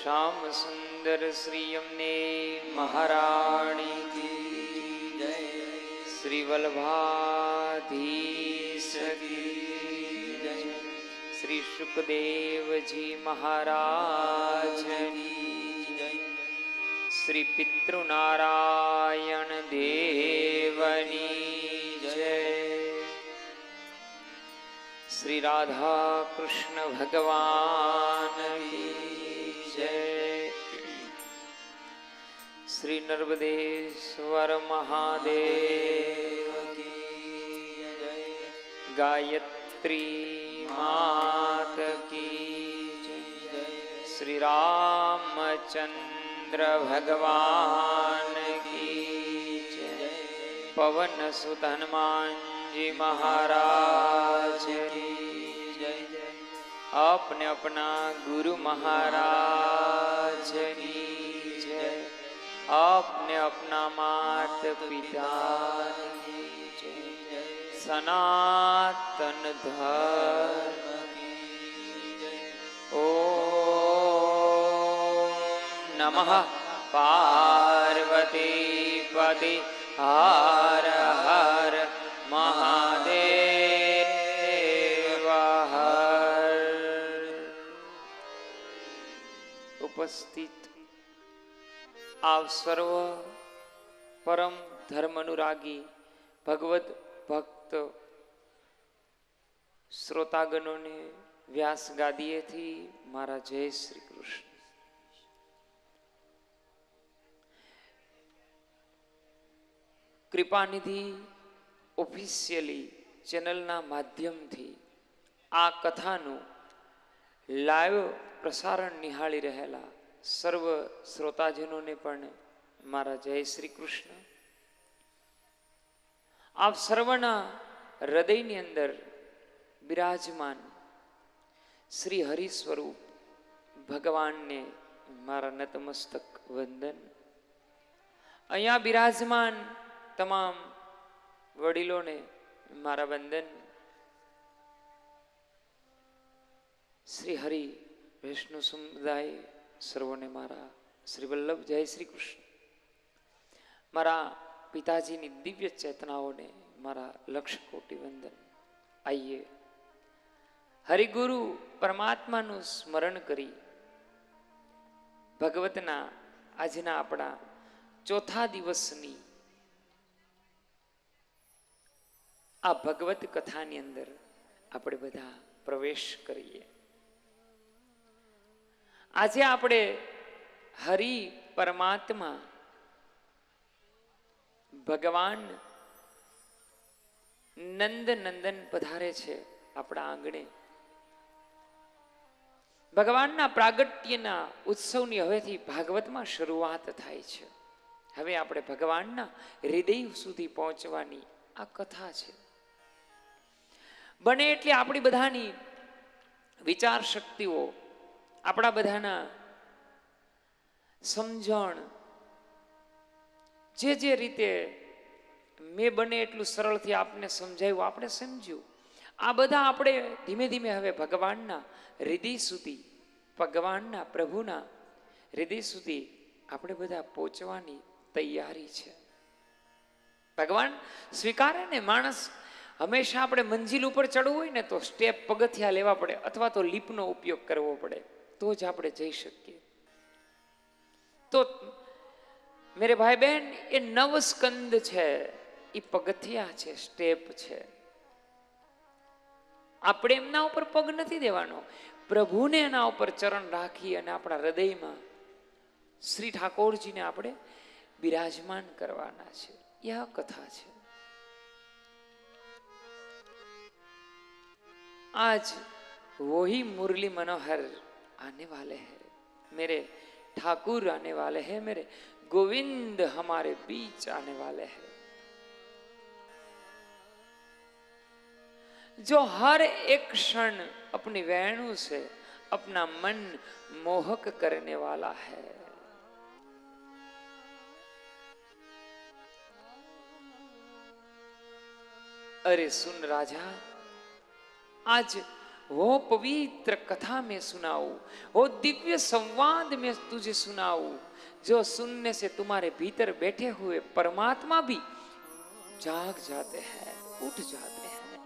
श्याम सुंदर श्री यमुने महारानी की श्री वल्लभाधीश की जय। श्री सुखदेव जी महाराज की जय। श्री पितृनारायण देवनी जय। श्री राधा कृष्ण भगवान की जय। श्री नर्मदेश्वर महादेव की जय। गायत्री मात की जय। श्री रामचंद्र भगवान की जय। पवन सुत हनुमान जी महाराज की जय। अपने अपना गुरु महाराज की जय। अपने अपना मात पिता की जय। सनातन धर्म की जय। ओम नमः पार्वती पति हर हर महादेव हर। उपस्थित आप सर्व परम धर्म अनुरागी भगवत भक्त श्रोतागणों ने व्यास गादीए थी मारा जय श्री कृष्ण। कृपानिधि ऑफिशियली चैनलना माध्यम थी आ कथानु लाइव प्रसारण निहाળી રહેલા સર્વ શ્રોતાજનોને પણ મારા જય શ્રી કૃષ્ણ। આપ સર્વના હૃદયની અંદર બિરાજમાન શ્રી હરિ સ્વરૂપ ભગવાનને મારા નતમસ્તક વંદન। અહીંયા બિરાજમાન તમામ વડીલોને મારા વંદન। શ્રી હરિ વૈષ્ણવ સમુદાય सर्वों मारा श्री वल्लभ जय श्री कृष्ण। मारा पिताजी नी दिव्य चेतनाओं ने मारा लक्ष कोटि वंदन। आइए हरिगुरु परमात्मा नु स्मरण करी भगवतना आजना अपना चौथा दिवसनी आ भगवत कथा नी अंदर आपणे बधा प्रवेश करिए। આજે આપણે હરિ પરમાત્મા ભગવાન નંદ નંદન પધારે છે આપણા આંગણે। ભગવાનના પ્રાગટ્યના ઉત્સવની હવેથી ભાગવતમાં શરૂઆત થાય છે। હવે આપણે ભગવાનના હૃદય સુધી પહોંચવાની આ કથા છે। બને એટલે આપણી બધાની વિચાર શક્તિઓ આપણા બધાના સમજણ જે રીતે મેં બને એટલું સરળથી આપને સમજાવ્યું આપણે સમજ્યું। આ બધા આપણે ધીમે ધીમે હવે ભગવાનના હૃદય સુધી ભગવાનના પ્રભુના હૃદય સુધી આપણે બધા પહોંચવાની તૈયારી છે। ભગવાન સ્વીકારે ને માણસ હંમેશા આપણે મંજિલ ઉપર ચડવું હોય ને તો સ્ટેપ પગથિયા લેવા પડે અથવા તો લીપનો ઉપયોગ કરવો પડે तो ज આપણે જઈ શકીએ। તો मेरे भाई बहन ये नव स्कंद છે એ પગથિયા છે સ્ટેપ છે। આપણે એમના ઉપર પગ નથી દેવાનો પ્રભુને એના ઉપર ચરણ રાખી અને આપણા હૃદયમાં શ્રી ઠાકોરજીને આપણે બિરાજમાન કરવાના છે। यह कथा છે। आज वही मुरली मनोहर आने वाले हैं, मेरे ठाकुर आने वाले हैं, मेरे गोविंद हमारे बीच आने वाले हैं, जो हर एक क्षण अपनी वेणु से अपना मन मोहक करने वाला है। अरे सुन राजा, आज वो पवित्र कथा में सुनाऊं, वो दिव्य संवाद में तुझे सुनाऊं, जो सुनने से तुम्हारे भीतर बैठे हुए परमात्मा भी जाग जाते हैं, उठ जाते हैं।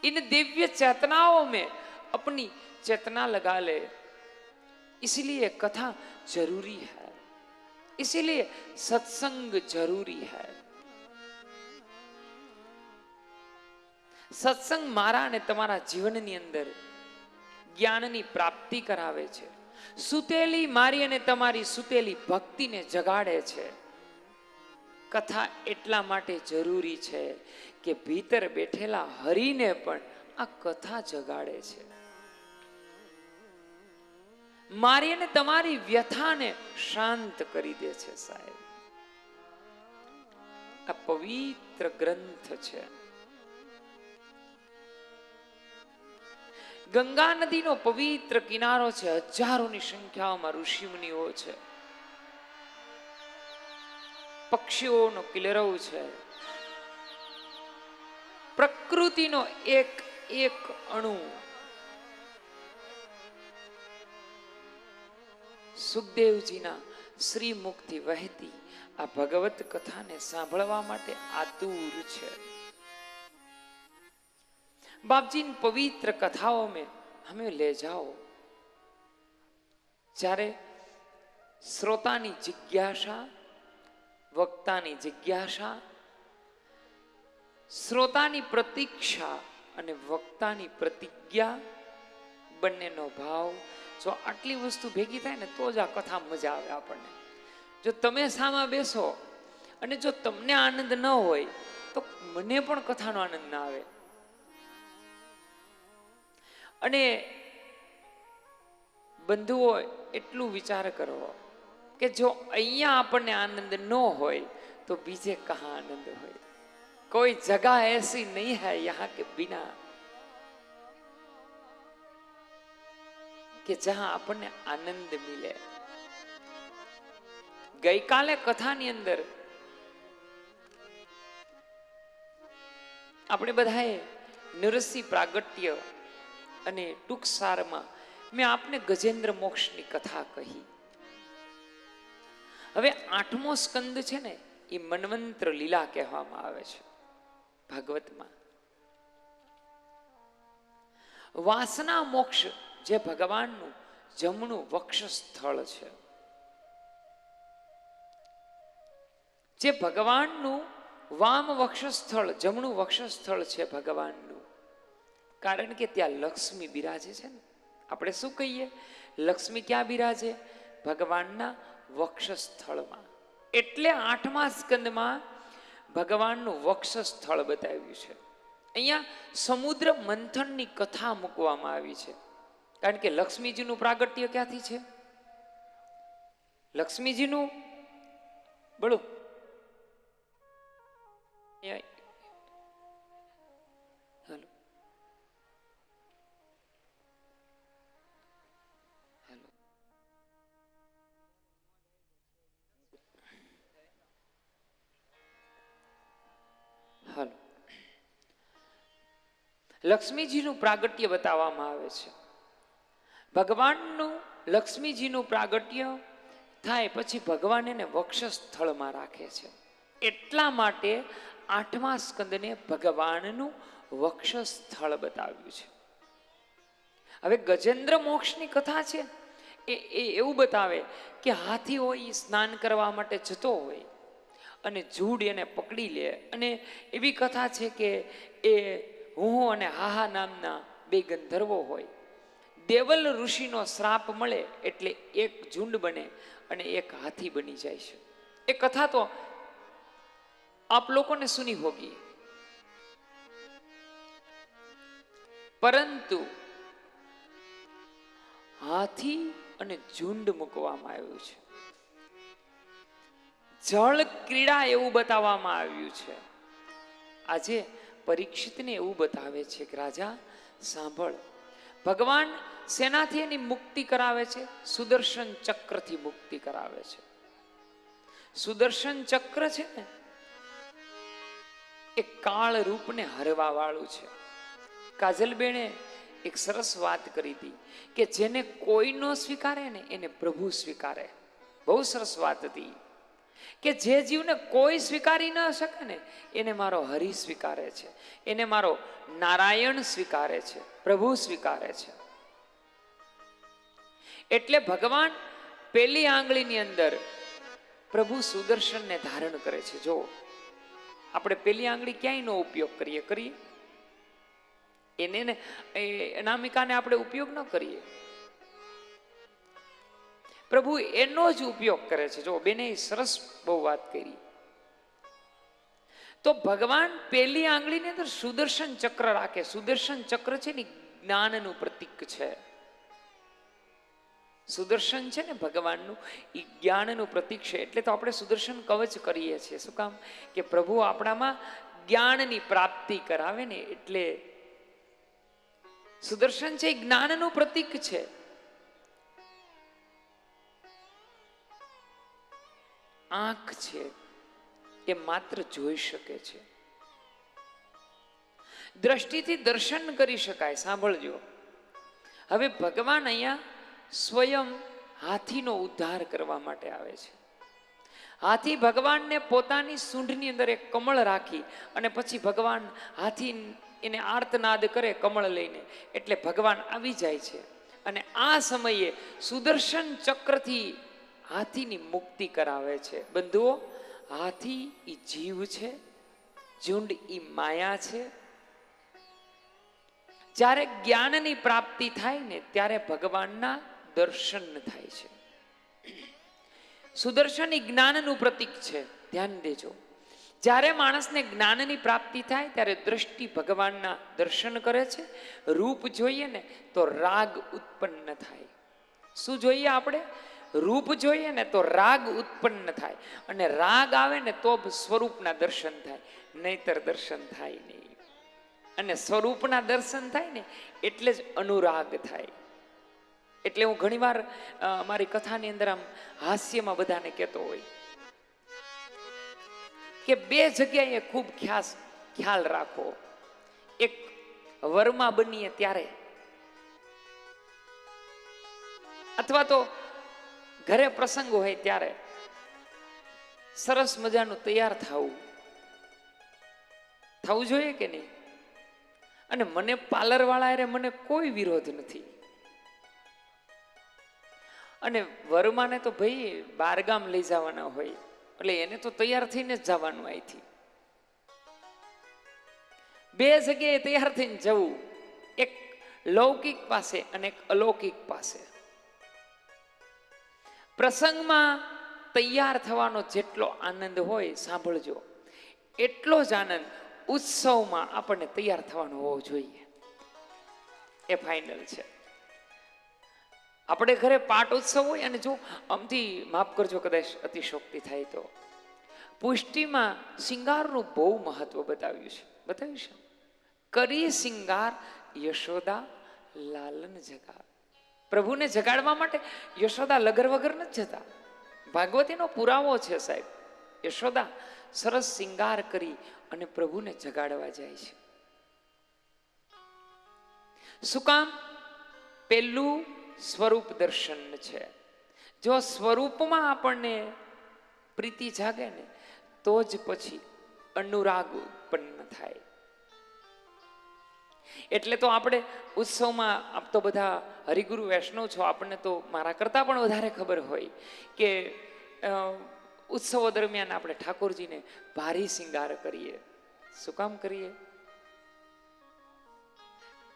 इन दिव्य चेतनाओं में अपनी चेतना लगा ले, इसलिए कथा जरूरी है, इसीलिए सत्संग जरूरी है। સત્સંગ મારા અને તમારા જીવનની અંદર જ્ઞાનની પ્રાપ્તિ કરાવે છે, સુતેલી મારી અને તમારી સુતેલી ભક્તિને જગાડે છે। કથા એટલા માટે જરૂરી છે કે ભીતર બેઠેલા હરિને પણ આ કથા જગાડે છે, મારી અને તમારી વ્યથાને શાંત કરી દે છે। સાહેબ, આ પવિત્ર ગ્રંથ છે। ગંગા નદીનો પવિત્ર કિનારો છે, હજારોની સંખ્યામાં ઋષિમુનિઓ છે, પક્ષીઓનો કિલરવ છે, પ્રકૃતિનો એક એક અણુ સુખદેવજીના શ્રીમુખથી વહેતી આ ભગવત કથાને સાંભળવા માટે આતુર છે। बाप जी इन पवित्र कथाओं में हमें ले जाओ, જ્યારે શ્રોતાની જિજ્ઞાસા, વક્તાની જિજ્ઞાસા, શ્રોતાની પ્રતીક્ષા અને વક્તાની પ્રતિજ્ઞા બંનેનો ભાવ, જો આટલી વસ્તુ ભેગી થાય ને તો જ આ કથા મજા આવે આપણને। જો તમે સામા બેસો અને જો તમને આનંદ ન હોય તો મને પણ કથાનો આનંદ ના આવે। અને બંધુઓ એટલું વિચાર કરો કે જો અહીંયા આપણને આનંદ ન હોય તો બીજે કહા આનંદ હોય। કોઈ જગહ ऐसी नहीं है यहाँ के बिना કે જહાં આપણને આનંદ મિલે। ગઈકાલે કથાની અંદર આપણે બધાએ નરસિંહ પ્રાગટ્ય અને ટૂંક સારમાં મેં આપને ગજેન્દ્ર મોક્ષની કથા કહી। હવે 8મો સ્કંદ છે ને એ મન્વંતર લીલા કહેવામાં આવે છે ભાગવતમાં। વાસના મોક્ષ જે ભગવાનનું જમણું વક્ષસ્થળ છે, જે ભગવાનનું વામ વક્ષસ્થળ, જમણું વક્ષસ્થળ છે ભગવાનનું, કારણ કે ત્યાં લક્ષ્મી બિરાજે છે ને। આપણે શું કહીએ, લક્ષ્મી ક્યાં બિરાજે? ભગવાનના વક્ષસ્થળમાં। એટલે 8મા સ્કંદમાં ભગવાનનું વક્ષસ્થળ બતાવ્યું છે। અહીંયા સમુદ્ર મંથનની કથા મૂકવામાં આવી છે, કારણ કે લક્ષ્મીજીનું પ્રાગટ્ય ક્યાંથી છે? લક્ષ્મીજીનું બોલો હાલો, લક્ષ્મીજીનું પ્રાગટ્ય બતાવવામાં આવે છે। ભગવાનનું લક્ષ્મીજીનું પ્રાગટ્ય થાય પછી ભગવાન એને વક્ષસ્થળમાં રાખે છે, એટલા માટે 8મા સ્કંદને ભગવાનનું વક્ષસ્થળ બતાવ્યું છે। હવે ગજેન્દ્ર મોક્ષની કથા છે એ એવું બતાવે કે હાથી હોય એ સ્નાન કરવા માટે જતો હોય અને જૂડ એને પકડી લે, અને એવી કથા છે કે એ હું અને હાહા નામના 2 ગંધર્વો હોય, દેવલ ઋષિનો શ્રાપ મળે એટલે એક ઝુંડ બને અને એક હાથી બની જાય છે। એ કથા તો આપ લોકોને સુની હોગી, પરંતુ હાથી અને ઝુંડ મૂકવામાં આવ્યું છે, જળ ક્રીડા એવું બતાવવામાં આવ્યું છે। આજે પરીક્ષિતને એવું બતાવે છે કે રાજા સાંભળ, ભગવાન શેનાથી એની મુક્તિ કરાવે છે? સુદર્શન ચક્રથી મુક્તિ કરાવે છે। સુદર્શન ચક્ર છે ને એ કાળ રૂપને હરવા વાળું છે। કાજલબેને એક સરસ વાત કરી હતી કે જેને કોઈ ન સ્વીકારે ને એને પ્રભુ સ્વીકારે। બહુ સરસ વાત હતી કે જે જીવને કોઈ સ્વીકારી ન શકે ને એને મારો હરિ સ્વીકારે છે, એને મારો નારાયણ સ્વીકારે છે, પ્રભુ સ્વીકારે છે. એટલે ભગવાન પેલી આંગળીની અંદર પ્રભુ સુદર્શનને ધારણ કરે છે. જો આપણે પેલી આંગળી ક્યાંય નો ઉપયોગ કરીએ એને અનામિકાને આપણે ઉપયોગ ન કરીએ, પ્રભુ એનો જ ઉપયોગ કરે છે. જો બેને સરસ બહુ વાત કરી. તો ભગવાન પેલી આંગળીની અંદર સુદર્શન ચક્ર રાખે. સુદર્શન ચક્ર છે ને જ્ઞાનનું પ્રતીક છે. સુદર્શન છે ને ભગવાનનું એ જ્ઞાનનું પ્રતીક છે. એટલે તો આપણે સુદર્શન કવચ કરીએ છીએ. શું કામ? કે પ્રભુ આપણામાં જ્ઞાનની પ્રાપ્તિ કરાવે ને, એટલે સુદર્શન છે એ જ્ઞાનનું પ્રતીક છે. આંખ છે એ માત્ર જોઈ શકે છે, દ્રષ્ટિથી દર્શન કરી શકાય. સાંભળજો, હવે ભગવાન અહીંયા સ્વયં હાથીનો ઉદ્ધાર કરવા માટે આવે છે. હાથી ભગવાનને પોતાની સૂંઢની અંદર એક કમળ રાખી અને પછી ભગવાન હાથી એને આર્તનાદ કરે કમળ લઈને, એટલે ભગવાન આવી જાય છે. અને આ સમયે સુદર્શન ચક્રથી હાથીની મુક્તિ કરાવે છે. બંધુઓ, હાથી ઈ જીવ છે, ઝુંડ ઈ માયા છે. જ્યારે જ્ઞાનની પ્રાપ્તિ થાય ને ત્યારે ભગવાનના દર્શન થાય છે. સુદર્શન ઈ જ્ઞાનનું પ્રતીક છે. ધ્યાન દેજો, જ્યારે માણસને જ્ઞાનની પ્રાપ્તિ થાય ત્યારે દ્રષ્ટિ ભગવાનના દર્શન કરે છે. રૂપ જોઈએ ને તો રાગ ઉત્પન્ન થાય. શું જોઈએ આપણે? રૂપ જોઈએ ને તો રાગ ઉત્પન્ન થાય, અને રાગ આવે ને તો સ્વરૂપના દર્શન થાય, નહીતર દર્શન થાય નહીં. અને સ્વરૂપના દર્શન થાય ને એટલે જ અનુરાગ થાય. એટલે હું ઘણીવાર મારી કથાની અંદર આમ હાસ્યમાં બધાને કહેતો હોય કે બે જગ્યાએ ખૂબ ખ્યાલ રાખો. એક વરમાં બનીએ ત્યારે, અથવા તો ઘરે પ્રસંગ હોય ત્યારે સરસ મજાનું તૈયાર થવું જોઈએ કે નહીં? અને મને પાર્લર વાળા મને કોઈ વિરોધ નથી. અને વરમાને તો ભાઈ બારગામ લઈ જવાના હોય એટલે એને તો તૈયાર થઈને જ જવાનું. અહીંથી બે જગ્યાએ તૈયાર થઈને જવું, એક લૌકિક પાસે અને એક અલૌકિક પાસે. પ્રસંગમાં તૈયાર થવાનો જેટલો આનંદ હોય, સાંભળજો, એટલો જ આનંદ ઉત્સવમાં આપણને તૈયાર થવાનો હોવો જોઈએ. એ ફાઇનલ છે. આપણે ઘરે પાટ ઉત્સવ હોય, અને જો આમથી માફ કરજો કદાચ અતિશોક્તિ થાય તો, પુષ્ટિમાં શિંગારનું બહુ મહત્વ બતાવ્યું છે. કરી શિંગાર યશોદા લાલન જગા. પ્રભુને જગાડવા માટે યશોદા લગર વગર નથી જતા. ભાગવતીનો પુરાવો છે સાહેબ. યશોદા સરસ શિંગાર કરી અને પ્રભુને જગાડવા જાય છે. શું કામ? પેલું સ્વરૂપ દર્શન છે. જો સ્વરૂપમાં આપણને પ્રીતિ જાગે ને તો જ પછી અનુરાગ ઉત્પન્ન થાય. એટલે તો આપણે ઉત્સવમાં, આપ તો બધા હરિગુરુ વૈષ્ણવ છો, આપણને તો મારા કરતાં પણ વધારે ખબર હોય કે ઉત્સવો દરમિયાન આપણે ઠાકોરજીને ભારી શિંગાર કરીએ. શું કામ કરીએ?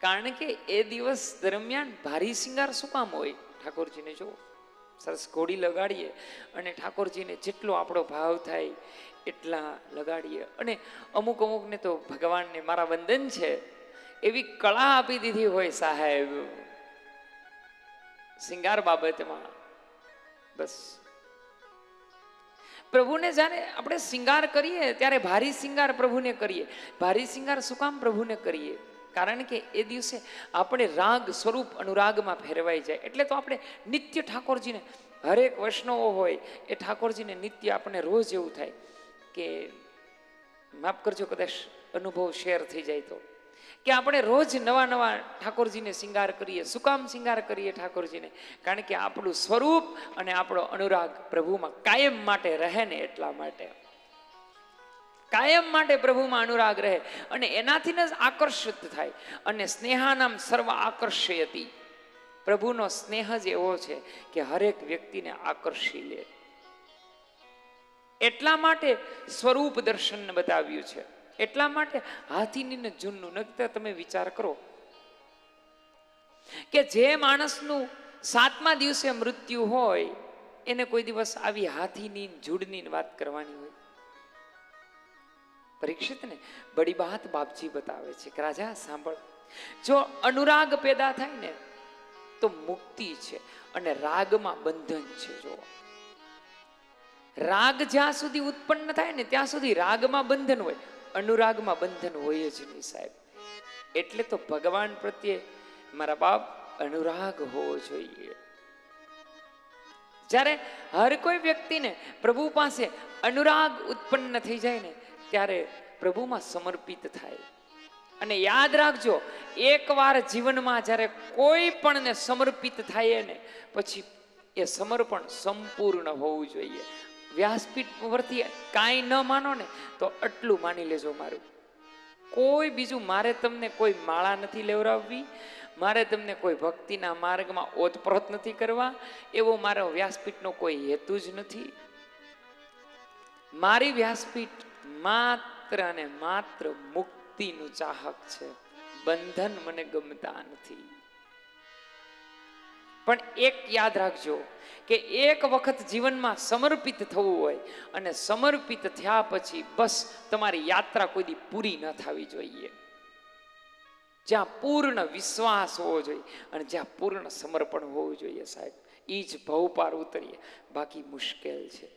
કારણ કે એ દિવસ દરમિયાન ભારી શિંગાર શું કામ હોય? ઠાકોરજીને જો સરસ ઘોડી લગાડીએ અને ઠાકોરજીને જેટલો આપણો ભાવ થાય એટલા લગાડીએ. અને અમુકને તો ભગવાનને મારા વંદન છે એવી કળા આપી દીધી હોય સાહેબ શિંગાર બાબતમાં. બસ પ્રભુને જ્યારે આપણે શિંગાર કરીએ ત્યારે ભારી શિંગાર પ્રભુને કરીએ. ભારી શિંગાર શું કામ પ્રભુને કરીએ? કારણ કે એ દિવસે આપણે રાગ સ્વરૂપ અનુરાગમાં ફેરવાઈ જાય. એટલે તો આપણે નિત્ય ઠાકોરજીને, હરેક વૈષ્ણવો હોય એ ઠાકોરજીને નિત્ય આપણને રોજ એવું થાય કે, માફ કરજો કદાચ અનુભવ શેર થઈ જાય તો, કે આપણે રોજ નવા નવા ઠાકોરજીને શિંગાર કરીએ. શું કામ શિંગાર કરીએ ઠાકોરજીને? કારણ કે આપણું સ્વરૂપ અને આપણો અનુરાગ પ્રભુમાં કાયમ માટે રહે ને એટલા માટે. કાયમ માટે પ્રભુમાં અનુરાગ રહે અને એનાથી જ આકર્ષિત થાય. અને સ્નેહાનામ સર્વ આકર્ષયતી, પ્રભુનો સ્નેહ જ એવો છે કે હરેક વ્યક્તિને આકર્ષી લે. એટલા માટે સ્વરૂપ દર્શન બતાવ્યું છે. એટલા માટે હાથીની ને જૂનનું નકર તમે વિચાર કરો કે જે માણસનું 7મા દિવસે મૃત્યુ હોય એને કોઈ દિવસ આવી હાથીની જૂડની વાત કરવાની હોય? પરીક્ષિતને બડી બાત બાપજી બતાવે છે કે રાજા સાંભળ, જો અનુરાગ પેદા થાય ને તો મુક્તિ છે અને રાગમાં બંધન છે. જો રાગ જ્યાં સુધી ઉત્પન્ન થાય ને ત્યાં સુધી રાગમાં બંધન હોય, અનુરાગમાં બંધન હોય જ નહીં સાહેબ. એટલે તો ભગવાન પ્રત્યે મારા બાપ અનુરાગ હોવો જોઈએ. જ્યારે હર કોઈ વ્યક્તિને પ્રભુ પાસે અનુરાગ ઉત્પન્ન થઈ જાય ને ત્યારે પ્રભુમાં સમર્પિત થાય. અને યાદ રાખજો, એકવાર જીવનમાં જ્યારે કોઈ પણને સમર્પિત થાય ને પછી એ સમર્પણ સંપૂર્ણ હોવું જોઈએ. વ્યાસપીઠ પરથી કાંઈ ન માનો ને તો આટલું માની લેજો મારું. કોઈ બીજું મારે તમને કોઈ માળા નથી લેવડાવવી, મારે તમને કોઈ ભક્તિના માર્ગમાં ઓતપ્રોત નથી કરવા, એવો મારો વ્યાસપીઠનો કોઈ હેતુ જ નથી. મારી વ્યાસપીઠ માત્ર અને માત્ર મુક્તિનું ચાહક છે. બંધન મને ગમતા નથી. પણ એક યાદ રાખજો કે એક વખત જીવનમાં સમર્પિત થવું હોય અને સમર્પિત થયા પછી બસ તમારી યાત્રા કોઈ દી પૂરી ન થવી જોઈએ. જ્યાં પૂર્ણ વિશ્વાસ હોવો જોઈએ અને જ્યાં પૂર્ણ સમર્પણ હોવું જોઈએ સાહેબ, એ જ ભવ પાર ઉતરીએ. બાકી મુશ્કેલ છે.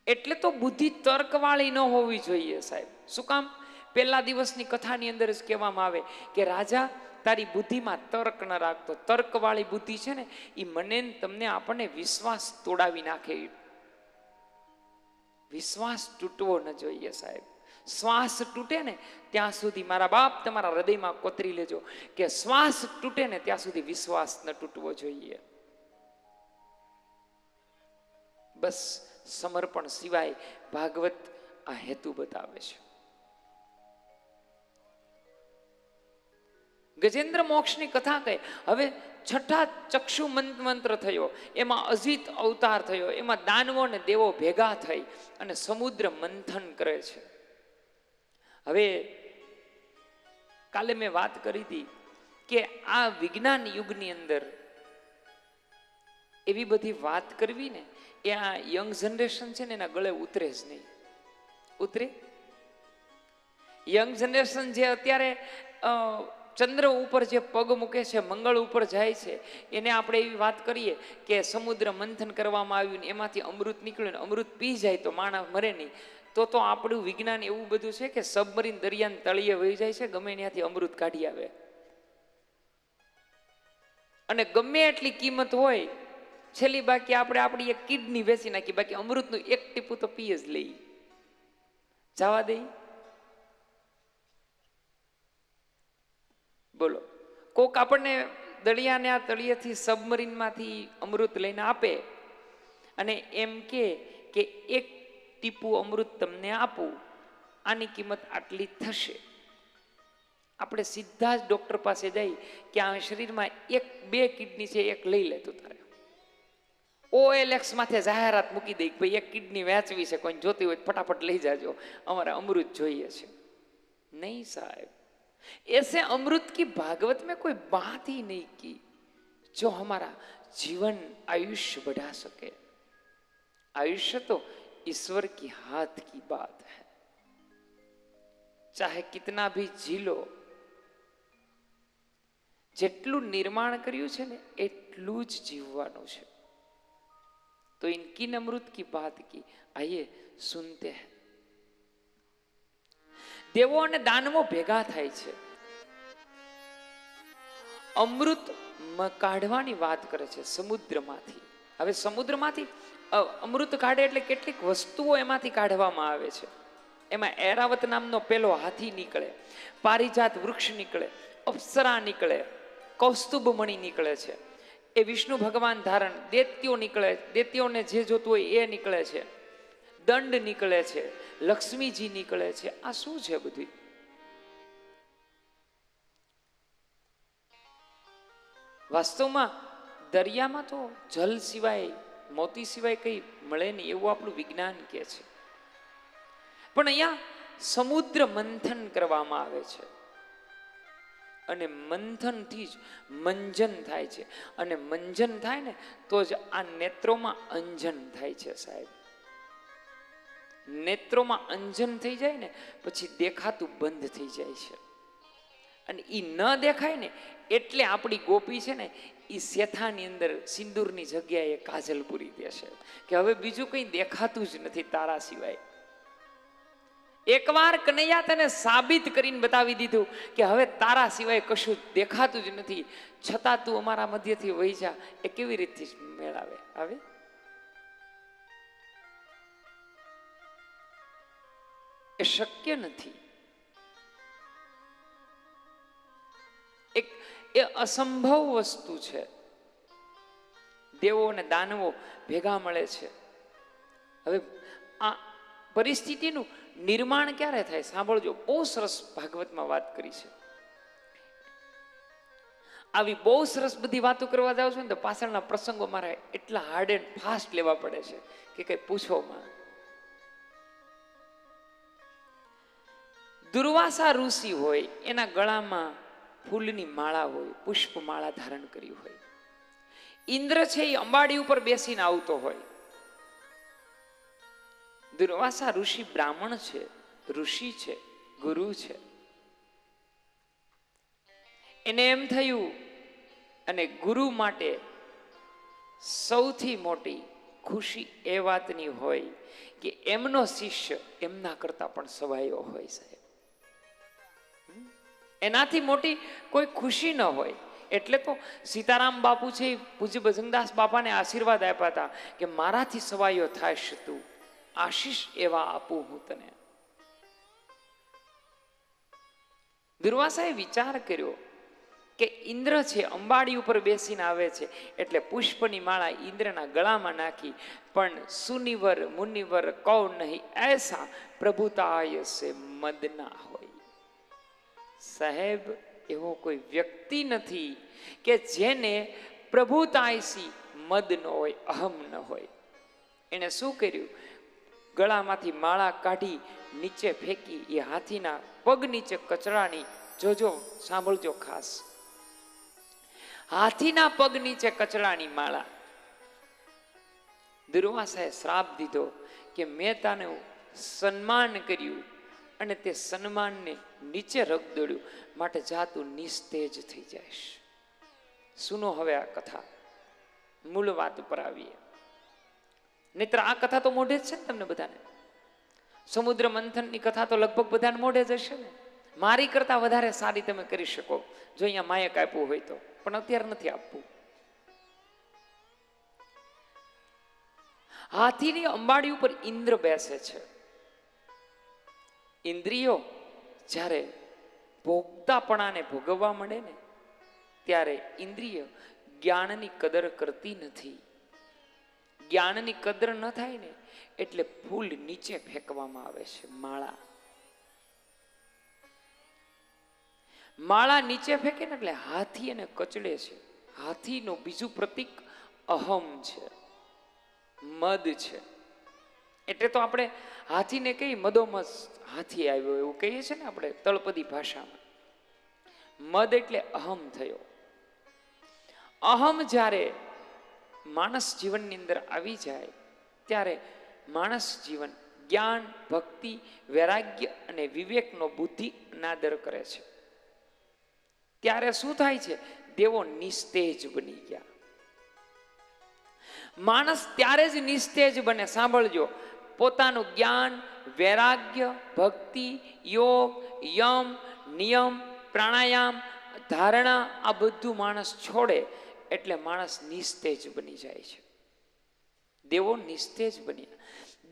એટલે તો બુદ્ધિ તર્કવાળી ન હોવી જોઈએ સાહેબ. શું કામ? પહેલા દિવસની કથાની અંદર જ કહેવામાં આવે કે રાજા તારી બુદ્ધિમાં તર્ક ન રાખતો. તર્કવાળી બુદ્ધિ છે ને એ મને તમને આપણને વિશ્વાસ તોડાવી નાખે. વિશ્વાસ તૂટવો ન જોઈએ સાહેબ. શ્વાસ તૂટે ને ત્યાં સુધી મારા બાપ તમારા હૃદયમાં કોતરી લેજો કે શ્વાસ તૂટે ને ત્યાં સુધી વિશ્વાસ ન તૂટવો જોઈએ. બસ સમર્પણ સિવાય ભાગવત આ હેતુ બતાવે છે. ગજેન્દ્ર મોક્ષની કથા કહે. હવે છઠ્ઠા ચક્ષુ મંત્ર થયો, એમાં અજીત અવતાર થયો, એમાં દાનવો ને દેવો ભેગા થઈ અને સમુદ્ર મંથન કરે છે. હવે કાલે મેં વાત કરી હતી કે આ વિજ્ઞાન યુગની અંદર એવી બધી વાત કરવી ને એ આ યંગ જનરેશન છે ને એના ગળે ઉતરે જ નહીં. ઉતરે? યંગ જનરેશન જે અત્યારે ચંદ્ર ઉપર જે પગ મૂકે છે, મંગળ ઉપર જાય છે, એને આપણે એવી વાત કરીએ કે સમુદ્ર મંથન કરવામાં આવ્યું ને એમાંથી અમૃત નીકળ્યું ને અમૃત પી જાય તો માણસ મરે નહીં. તો આપણું વિજ્ઞાન એવું બધું છે કે સબમરીન દરિયાના તળિયે વહી જાય છે, ગમે ત્યાંથી અમૃત કાઢી આવે અને ગમે એટલી કિંમત હોય છેલ્લી બાકી આપણે આપણી એક કિડની વેચી નાખી, બાકી અમૃતનું એક ટીપું તો પી જ લઈ. જવા દઈ? બોલો. કોક આપણને દરિયાને આ તળિયેથી સબમરીનમાંથી અમૃત લઈને આપે અને એમ કે એક ટીપું અમૃત તમને આપું, આની કિંમત આટલી થશે. આપણે સીધા જ ડોક્ટર પાસે જઈ કે આ શરીરમાં 1-2 કિડની છે, એક લઈ લે તું તારે. OLX માથે જાહેરાત મૂકી દઈ ભાઈ એક કિડની વેચવી છે, કોઈ જોતી હોય ફટાફટ લઈ જાજો, અમારે અમૃત જોઈએ છે. નહીં સાહેબ, ऐसे अमृत की भागवत में कोई बात ही नहीं की जो हमारा जीवन आयुष्य बढ़ा सके. आयुष्य तो ईश्वर की हाथ की बात है. चाहे कितना भी जी लो, જેટલું નિર્માણ કર્યું છે ને એટલું જ જીવવાનું છે. તો ઇનકી અમૃત કી બાત કી, આइए સુનતે हैं. દેવો અને દાનવો ભેગા થાય છે, અમૃત કાઢવાની વાત કરે છે સમુદ્રમાંથી. હવે સમુદ્રમાંથી અમૃત કાઢે એટલે કેટલીક વસ્તુઓ એમાંથી કાઢવામાં આવે છે. એમાં એરાવત નામનો પેલો હાથી નીકળે, પારિજાત વૃક્ષ નીકળે, અપ્સરા નીકળે, કૌસ્તુભમણિ નીકળે છે. એ વિષ્ણુ ભગવાન ધારણ, દૈત્યો નીકળે, દૈત્યોને જે જોતું હોય એ નીકળે છે, દંડ નીકળે છે, લક્ષ્મીજી નીકળે છે. આ શું છે બધું? વાસ્તવમાં દરિયામાં તો જલ સિવાય, મોતી સિવાય કંઈ મળે નહીં એવું આપણું વિજ્ઞાન કહે છે. પણ અહીંયા સમુદ્ર મંથન કરવામાં આવે છે અને મંથનથી જ મંજન થાય છે. અને મંજન થાય ને તો જ આ નેત્રોમાં અંજન થાય છે સાહેબ. નેત્રોમાં અંજન થઈ જાય ને પછી દેખાતું બંધ થઈ જાય છે. અને એ ન દેખાય ને એટલે આપણી ગોપી છે ને એ શેથાની અંદર સિંદૂરની જગ્યાએ કાજલ પૂરી દેશે કે હવે બીજું કંઈ દેખાતું જ નથી તારા સિવાય. એકવાર કનૈયા તને સાબિત કરીને બતાવી દીધું કે હવે તારા સિવાય કશું દેખાતું જ નથી, છતાં તું અમારા મધ્યથી વહી જા. એ કેવી રીતથી મેળાવે? આવે એ શક્ય નથી. એ અસંભવ વસ્તુ છે. દેવો અને દાનવો ભેગા મળે છે. હવે આ પરિસ્થિતિનું નિર્માણ ક્યારે થાય સાંભળજો. બહુ સરસ ભાગવતમાં વાત કરી છે. આવી બહુ સરસ બધી વાતો કરવા જાવ છો ને તો પાછળના પ્રસંગો મારા એટલા હાર્ડ એન્ડ ફાસ્ટ લેવા પડે છે કે કઈ પૂછોમાં. દુર્વાસા ઋષિ હોય, એના ગળામાં ફૂલની માળા હોય, પુષ્પ માળા ધારણ કરી હોય. ઇન્દ્ર છે એ અંબાડી ઉપર બેસીને આવતો હોય. દુર્વાસા ઋષિ બ્રાહ્મણ છે, ઋષિ છે, ગુરુ છે. એને એમ થયું, અને ગુરુ માટે સૌથી મોટી ખુશી એ વાતની હોય કે એમનો શિષ્ય એમના કરતા પણ સવાયો હોય સાહેબ. એનાથી મોટી કોઈ ખુશી ન હોય. એટલે તો સીતારામ બાપુ છે પૂજ્ય બજરંગદાસ બાપાને આશીર્વાદ આપ્યા હતા કે મારાથી સવાયો થાય તું, આશીષ એવા આપું હું તને. દુર્વાસાએ વિચાર કર્યો કે ઇન્દ્ર છે અંબાડી ઉપર બેસીને આવે છે એટલે પુષ્પની માળા ઇન્દ્રના ગળામાં નાખી, પણ સુનિવર મુનિવર કૌ નહીં એસા પ્રભુતાય સે મદ ના હોય. સાહેબ એવો કોઈ વ્યક્તિ નથી કે જેને પ્રભુતાયસી મદ ન હોય, અહમ ન હોય. એને શું કર્યું? ગળામાંથી માળા કાઢી નીચે ફેંકી. એ હાથીના પગ નીચે કચરાની, જોજો સાંભળજો ખાસ, હાથીના પગ નીચે કચરાની માળા. દુર્વાસાએ શ્રાપ દીધો કે મેં તને સન્માન કર્યું અને તે સન્માનને નીચે રગદોડ્યું, માટે જા તું નિસ્તેજ થઈ જઈશ. સુનો હવે આ કથા, મૂળ વાત ઉપર આવીએ. નહીતર આ કથા તો મોઢે જ છે ને તમને બધાને. સમુદ્ર મંથનની કથા તો લગભગ બધાને મોઢે જ હશે ને. મારી કરતા વધારે સારી તમે કરી શકો જો અહીંયા માયક આપ્યું હોય તો, પણ અત્યારે નથી આપવું. હાથીની અંબાડી ઉપર ઇન્દ્ર બેસે છે. ઇન્દ્રિયો જ્યારે ભોગતાપણાને ભોગવવા મળે ને ત્યારે ઇન્દ્રિય જ્ઞાનની કદર કરતી નથી. જ્ઞાનની કદર ન થાય ને એટલે ફૂલ નીચે ફેંકવામાં આવે છે. માળા માળા નીચે ફેંકે ને એટલે હાથી એને કચડે છે. હાથીનું બીજું પ્રતીક અહમ છે, મદ છે. એટલે તો આપણે હાથીને કઈ મદોમદ હાથી આવ્યો એવું કહીએ છીએ ને આપણે તળપદી ભાષામાં. મદ એટલે અહમ થયો. અહમ જ્યારે માણસ જીવનની અંદર આવી જાય ત્યારે માણસ જીવન જ્ઞાન, ભક્તિ, વૈરાગ્ય અને વિવેકનો બુદ્ધિ અનાદર કરે છે. ત્યારે શું થાય છે? દેવો નિસ્તેજ બની ગયા. માણસ ત્યારે જ નિસ્તેજ બને, સાંભળજો, પોતાનું જ્ઞાન, વૈરાગ્ય, ભક્તિ, યોગ, યમ, નિયમ, પ્રાણાયામ, ધારણા આ બધું માણસ છોડે એટલે માણસ નિસ્તેજ બની જાય છે. દેવો નિસ્તેજ બન્યા.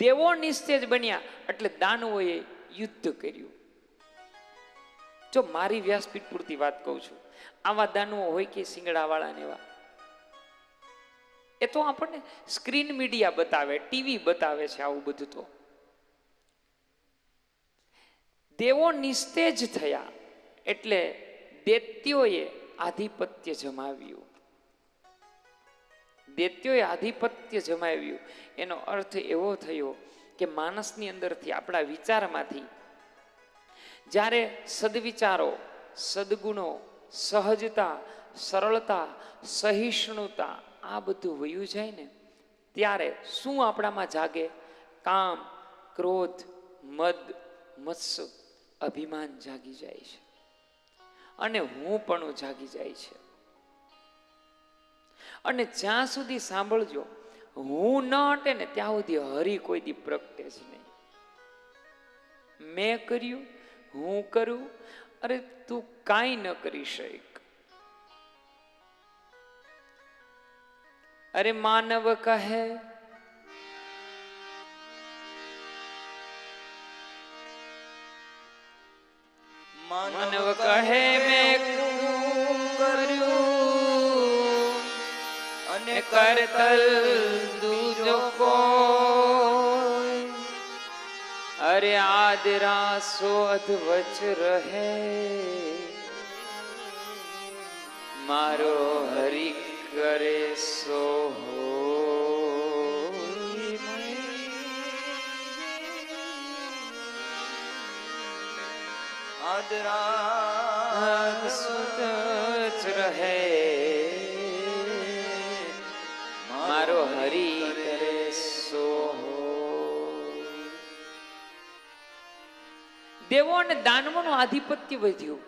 દેવો નિસ્તેજ બન્યા એટલે દાનવોએ યુદ્ધ કર્યું. જો મારી વ્યાસપીઠ પૂરતી વાત કહું છું, આવા દાનવો હોય કે સિંગડાવાળા ને એવા, એ તો આપણને સ્ક્રીન મીડિયા બતાવે, ટીવી બતાવે છે આવું બધું. તો દેવો નિસ્તેજ થયા એટલે દૈત્યોએ આધિપત્ય જમાવ્યું. દૈત્યોએ આધિપત્ય જમાવ્યું એનો અર્થ એવો થયો કે માણસની અંદરથી, આપણા વિચારમાંથી જ્યારે સદવિચારો, સદગુણો, સહજતા, સરળતા, સહિષ્ણુતા આ બધું વયું જાય ને, ત્યારે શું આપણામાં જાગે? કામ, ક્રોધ, મદ, મત્સર, અભિમાન જાગી જાય છે અને હું પણ જાગી જાય છે. અને જ્યાં સુધી સાંભળજો હું ન હટે ને ત્યાં સુધી હરિ કોઈ દી પ્રગટે જ નહીં. મેં કર્યું, હું કરું, અરે તું કાંઈ ન કરી શક. અરે માનવ કહે માનવ કહે મેં કર્યું અને કરતલ દૂજો કોઈ. અરે આદરા શોધ વચ રહે મારો હરિ કરે સો આદરા શોધ રહે મારો હરિ કરે સો. દેવો અને દાનવોનું આધિપત્ય વધ્યું.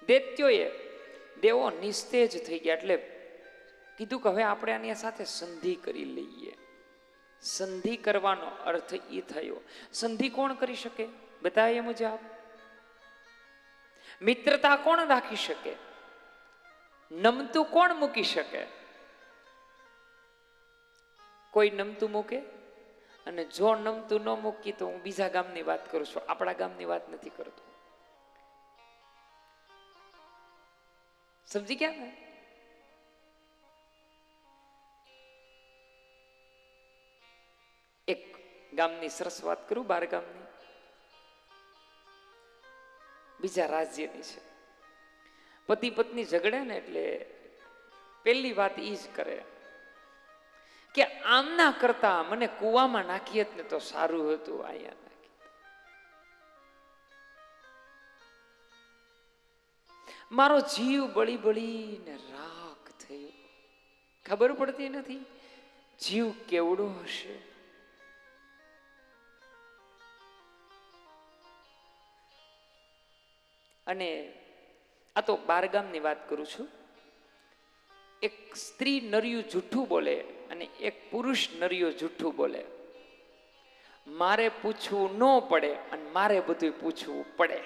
દૈત્યોએ દેવો નિસ્તેજ થઈ ગયા એટલે કીધું કે હવે આપણે આની સાથે સંધિ કરી લઈએ. સંધિ કરવાનો અર્થ એ થયો. સંધિ કોણ કરી શકે? બતાવીએ મુજબ. મિત્રતા કોણ રાખી શકે? નમતું કોણ મૂકી શકે? કોઈ નમતું મૂકે? અને જો નમતું ન મૂકી તો હું બીજા ગામની વાત કરું છું, આપણા ગામની વાત નથી કરતો. સમજી ગયા ને? એક ગામની સરસ વાત કરું, 12 ગામની, બીજા રાજ્યની છે. પતિ પત્ની ઝઘડે ને એટલે પહેલી વાત ઈ જ કરે કે આમના કરતા મને કુવામાં નાખીએ ને તો સારું હતું, અહીંયા નાખી. મારો જીવ બળી બળીને રાખ થયો. ખબર પડતી નથી જીવ કેવડો હશે. અને આ તો 12 ગામની વાત કરું છું. એક સ્ત્રી નરિયું જૂઠું બોલે અને એક પુરુષ નરિયો જૂઠું બોલે. મારે પૂછવું ન પડે અને મારે બધું પૂછવું પડે.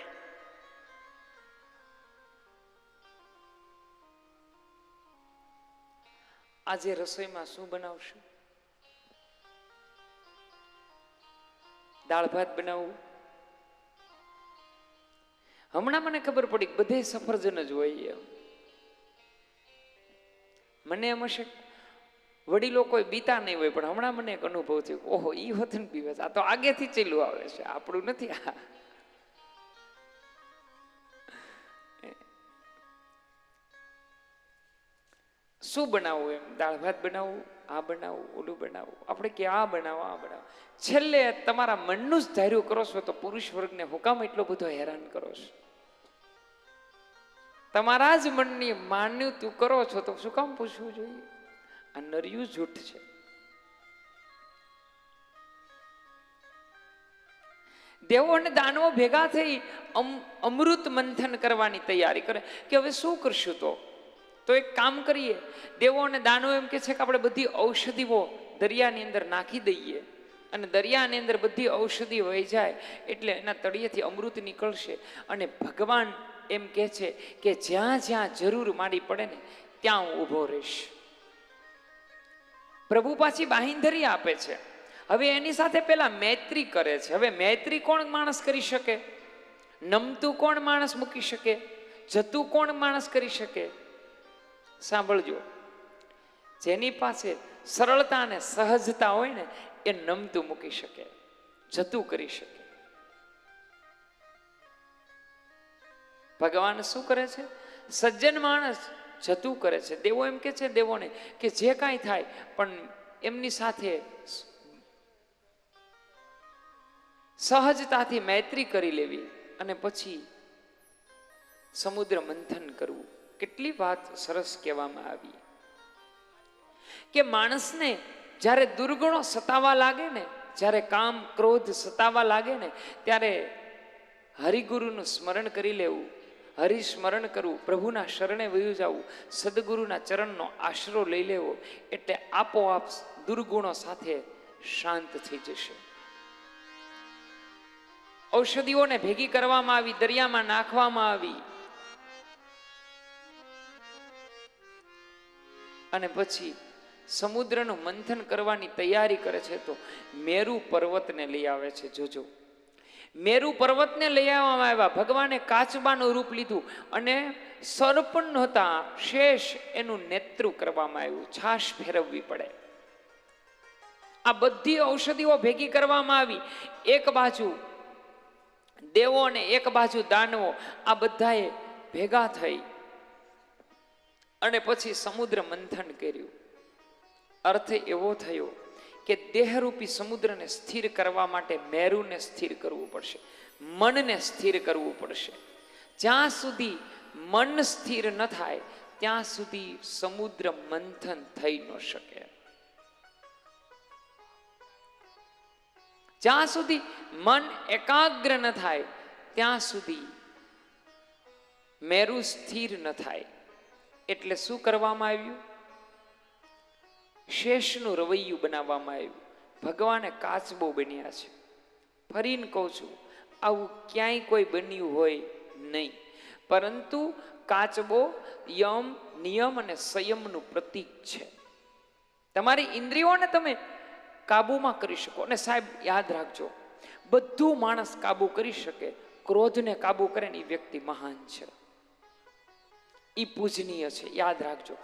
આજે રસોઈમાં શું બનાવશું? દાળ ભાત બનાવવું? હમણાં મને ખબર પડી બધે સફરજન જ હોય. મને એમ હશે વડીલો કોઈ બીતા નહીં હોય, પણ હમણાં મને એક અનુભવ થયો, ઓહો ઈ વતન પીવે છે, આ તો આગેથી ચાલ્યું આવે છે, આપણું નથી. આ શું બનાવવું? એમ દાળ ભાત બનાવવું, આ બનાવવું, ઓલું બનાવવું. આપણે કે આ બનાવો, આ બનાવો. છેલ્લે તમારા મનનું જ ધાર્યું કરો છો તો પુરુષ વર્ગને હુકામ એટલો બધો હેરાન કરો છો? તમારા જ મનની માન્યું તું કરો છો તો શું કામ પૂછવું જોઈએ? આ નરિયું જૂઠ છે. દેવો અને દાનવો ભેગા થઈ અમૃત મંથન કરવાની તૈયારી કરે કે હવે શું કરશું? તો એક કામ કરીએ. દેવો અને દાનવો એમ કે છે કે આપણે બધી ઔષધિઓ દરિયાની અંદર નાખી દઈએ અને દરિયાની અંદર બધી ઔષધિ વહી જાય એટલે એના તળિયેથી અમૃત નીકળશે. અને ભગવાન એમ કે છે કે જ્યાં જ્યાં જરૂર માડી પડે ને ત્યાં હું ઊભો રહીશ. પ્રભુ પાછી બાંહેધરી આપે છે. હવે એની સાથે પેલા મૈત્રી કરે છે. હવે મૈત્રી કોણ માણસ કરી શકે? નમતું કોણ માણસ મૂકી શકે? જતું કોણ માણસ કરી શકે? સાંભળજો, જેની પાસે સરળતા અને સહજતા હોય ને એ નમતું મૂકી શકે, જતું કરી શકે. ભગવાન શું કરે છે? સજ્જન માણસ જતું કરે છે. દેવો એમ કે છે દેવોને કે જે કાંઈ થાય પણ એમની સાથે સહજતાથી મૈત્રી કરી લેવી અને પછી સમુદ્ર મંથન કરવું. કેટલી વાત સરસ કહેવામાં આવી કે માણસને જ્યારે દુર્ગુણો સતાવા લાગે ને, જ્યારે કામ ક્રોધ સતાવા લાગે ને, ત્યારે હરિગુરુનું સ્મરણ કરી લેવું, હરિસ્મરણ કરવું, પ્રભુના શરણે વયું જવું, સદગુરુના ચરણનો આશરો લઈ લેવો, એટલે આપોઆપ દુર્ગુણો સાથે શાંત થઈ જશે. ઔષધિઓને ભેગી કરવામાં આવી, દરિયામાં નાખવામાં આવી અને પછી સમુદ્રનું મંથન કરવાની તૈયારી કરે છે તો મેરુ પર્વતને લઈ આવે છે. જોજો, મેરુ પર્વતને લઈ આવવામાં આવ્યા. ભગવાને કાચબાનું રૂપ લીધું અને સર્પ નહોતા, શેષ એનું નેતૃ કરવામાં આવ્યું. છાશ ફેરવવી પડે. આ બધી ઔષધિઓ ભેગી કરવામાં આવી. એક બાજુ દેવો અને એક બાજુ દાનવો, આ બધાએ ભેગા થઈ અને પછી સમુદ્ર મંથન કર્યું. અર્થ એવો થયો કે દેહરૂપી સમુદ્રને સ્થિર કરવા માટે મેરુને સ્થિર કરવું પડશે, મનને સ્થિર કરવું પડશે. જ્યાં સુધી મન સ્થિર ન થાય ત્યાં સુધી સમુદ્ર મંથન થઈ ન શકે. જ્યાં સુધી મન એકાગ્ર ન થાય ત્યાં સુધી મેરુ સ્થિર ન થાય. એટલે શું કરવામાં આવ્યું? શેષનું રવૈયું બનાવવામાં આવ્યું. ભગવાને કાચબો બન્યા છે. ફરીને કહું છું, આવું ક્યાંય કોઈ બન્યું હોય નહીં, પરંતુ કાચબો યમ, નિયમ અને સંયમનું પ્રતીક છે. તમારી ઇન્દ્રિયોને તમે કાબુમાં કરી શકો. અને સાહેબ યાદ રાખજો, બધું માણસ કાબુ કરી શકે, ક્રોધને કાબુ કરે ને એ વ્યક્તિ મહાન છે, એ પૂજનીય છે. યાદ રાખજો,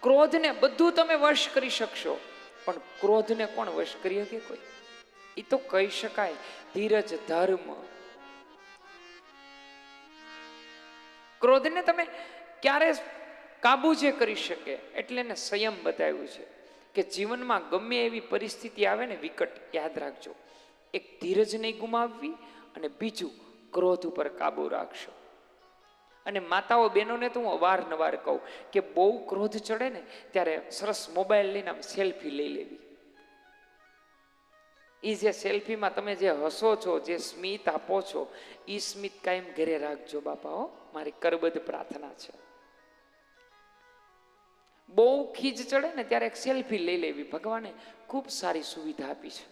ક્રોધને બધું તમે વશ કરી શકશો, પણ ક્રોધને કોણ વશ કરી શકે? કોઈ. એ તો કહી શકાય ધીરજ, ધર્મ. ક્રોધને તમે ક્યારે કાબુ જે કરી શકે, એટલે એને સંયમ બતાવ્યું છે કે જીવનમાં ગમે એવી પરિસ્થિતિ આવે ને વિકટ, યાદ રાખજો, એક ધીરજ નહીં ગુમાવવી અને બીજું ક્રોધ ઉપર કાબુ રાખશો. અને માતાઓ બહેનોને તો હું અવારનવાર કહું કે બહુ ક્રોધ ચડે ને ત્યારે સરસ મોબાઈલ લઈને આમ સેલ્ફી લઈ લેવી. એ જે સેલ્ફીમાં તમે જે હસો છો, જે સ્મિત આપો છો, એ સ્મિત કાયમ ઘરે રાખજો બાપા. મારી કરબદ્ધ પ્રાર્થના છે. બહુ ખીજ ચડે ને ત્યારે એક સેલ્ફી લઈ લેવી. ભગવાને ખૂબ સારી સુવિધા આપી છે.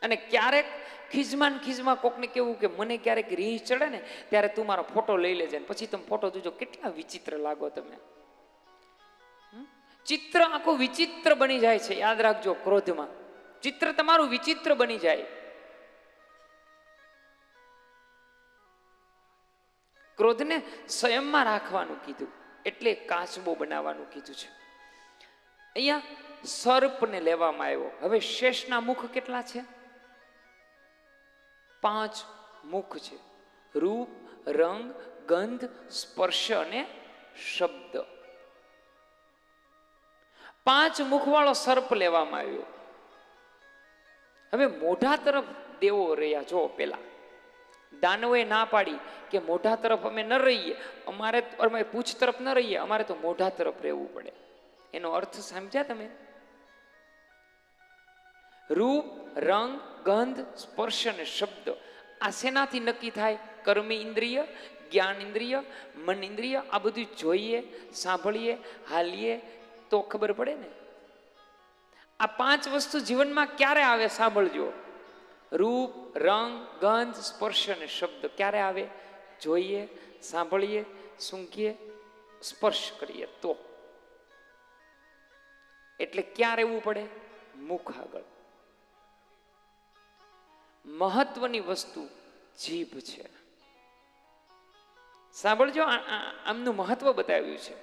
અને ક્યારેક ખીજમાં કોકને કેવું કે મને ક્યારેક રીહ ચડે ને ત્યારે તું મારો ફોટો લઈ લેજે, પછી તમે ફોટો જોજો કેટલા વિચિત્ર લાગો તમે. ચિત્ર આખું વિચિત્ર બની જાય છે. યાદ રાખજો, ક્રોધમાં ચિત્ર તમારું વિચિત્ર બની જાય. ક્રોધને સંયમમાં રાખવાનું કીધું, એટલે કાચબો બનાવવાનું કીધું છે. અહીંયા સર્પને લેવામાં આવ્યો. હવે શેષના મુખ કેટલા છે? 5 મુખ છે. રૂપ, રંગ, ગંધ, સ્પર્શ અને શબ્દ. 5 મુખવાળો સર્પ લેવામાં આવ્યો. હવે મોઢા તરફ દેવો રહ્યા. જો પેલા દાનવોએ ના પાડી કે મોઢા તરફ અમે ન રહીએ, અમારે પૂછ તરફ ન રહીએ, અમારે તો મોઢા તરફ રહેવું પડે. એનો અર્થ સમજ્યા તમે? રૂપ, રંગ, ગંધ, સ્પર્શ અને શબ્દ આ શેનાથી નક્કી થાય? કર્મ ઇન્દ્રિય, જ્ઞાન ઇન્દ્રિય, મન ઇન્દ્રિય. આ બધું જોઈએ, સાંભળીએ, હાલીએ તો ખબર પડે ને. આ 5 વસ્તુ જીવનમાં ક્યારે આવે? સાંભળજો. રૂપ, રંગ, ગંધ, સ્પર્શ અને શબ્દ ક્યારે આવે? જોઈએ, સાંભળીએ, સૂંઘીએ, સ્પર્શ કરીએ તો. એટલે ક્યાં રહેવું પડે? મુખ આગળ. મહત્વની વસ્તુ જીભ છે. સાંભળજો, આમનું મહત્વ બતાવ્યું છે.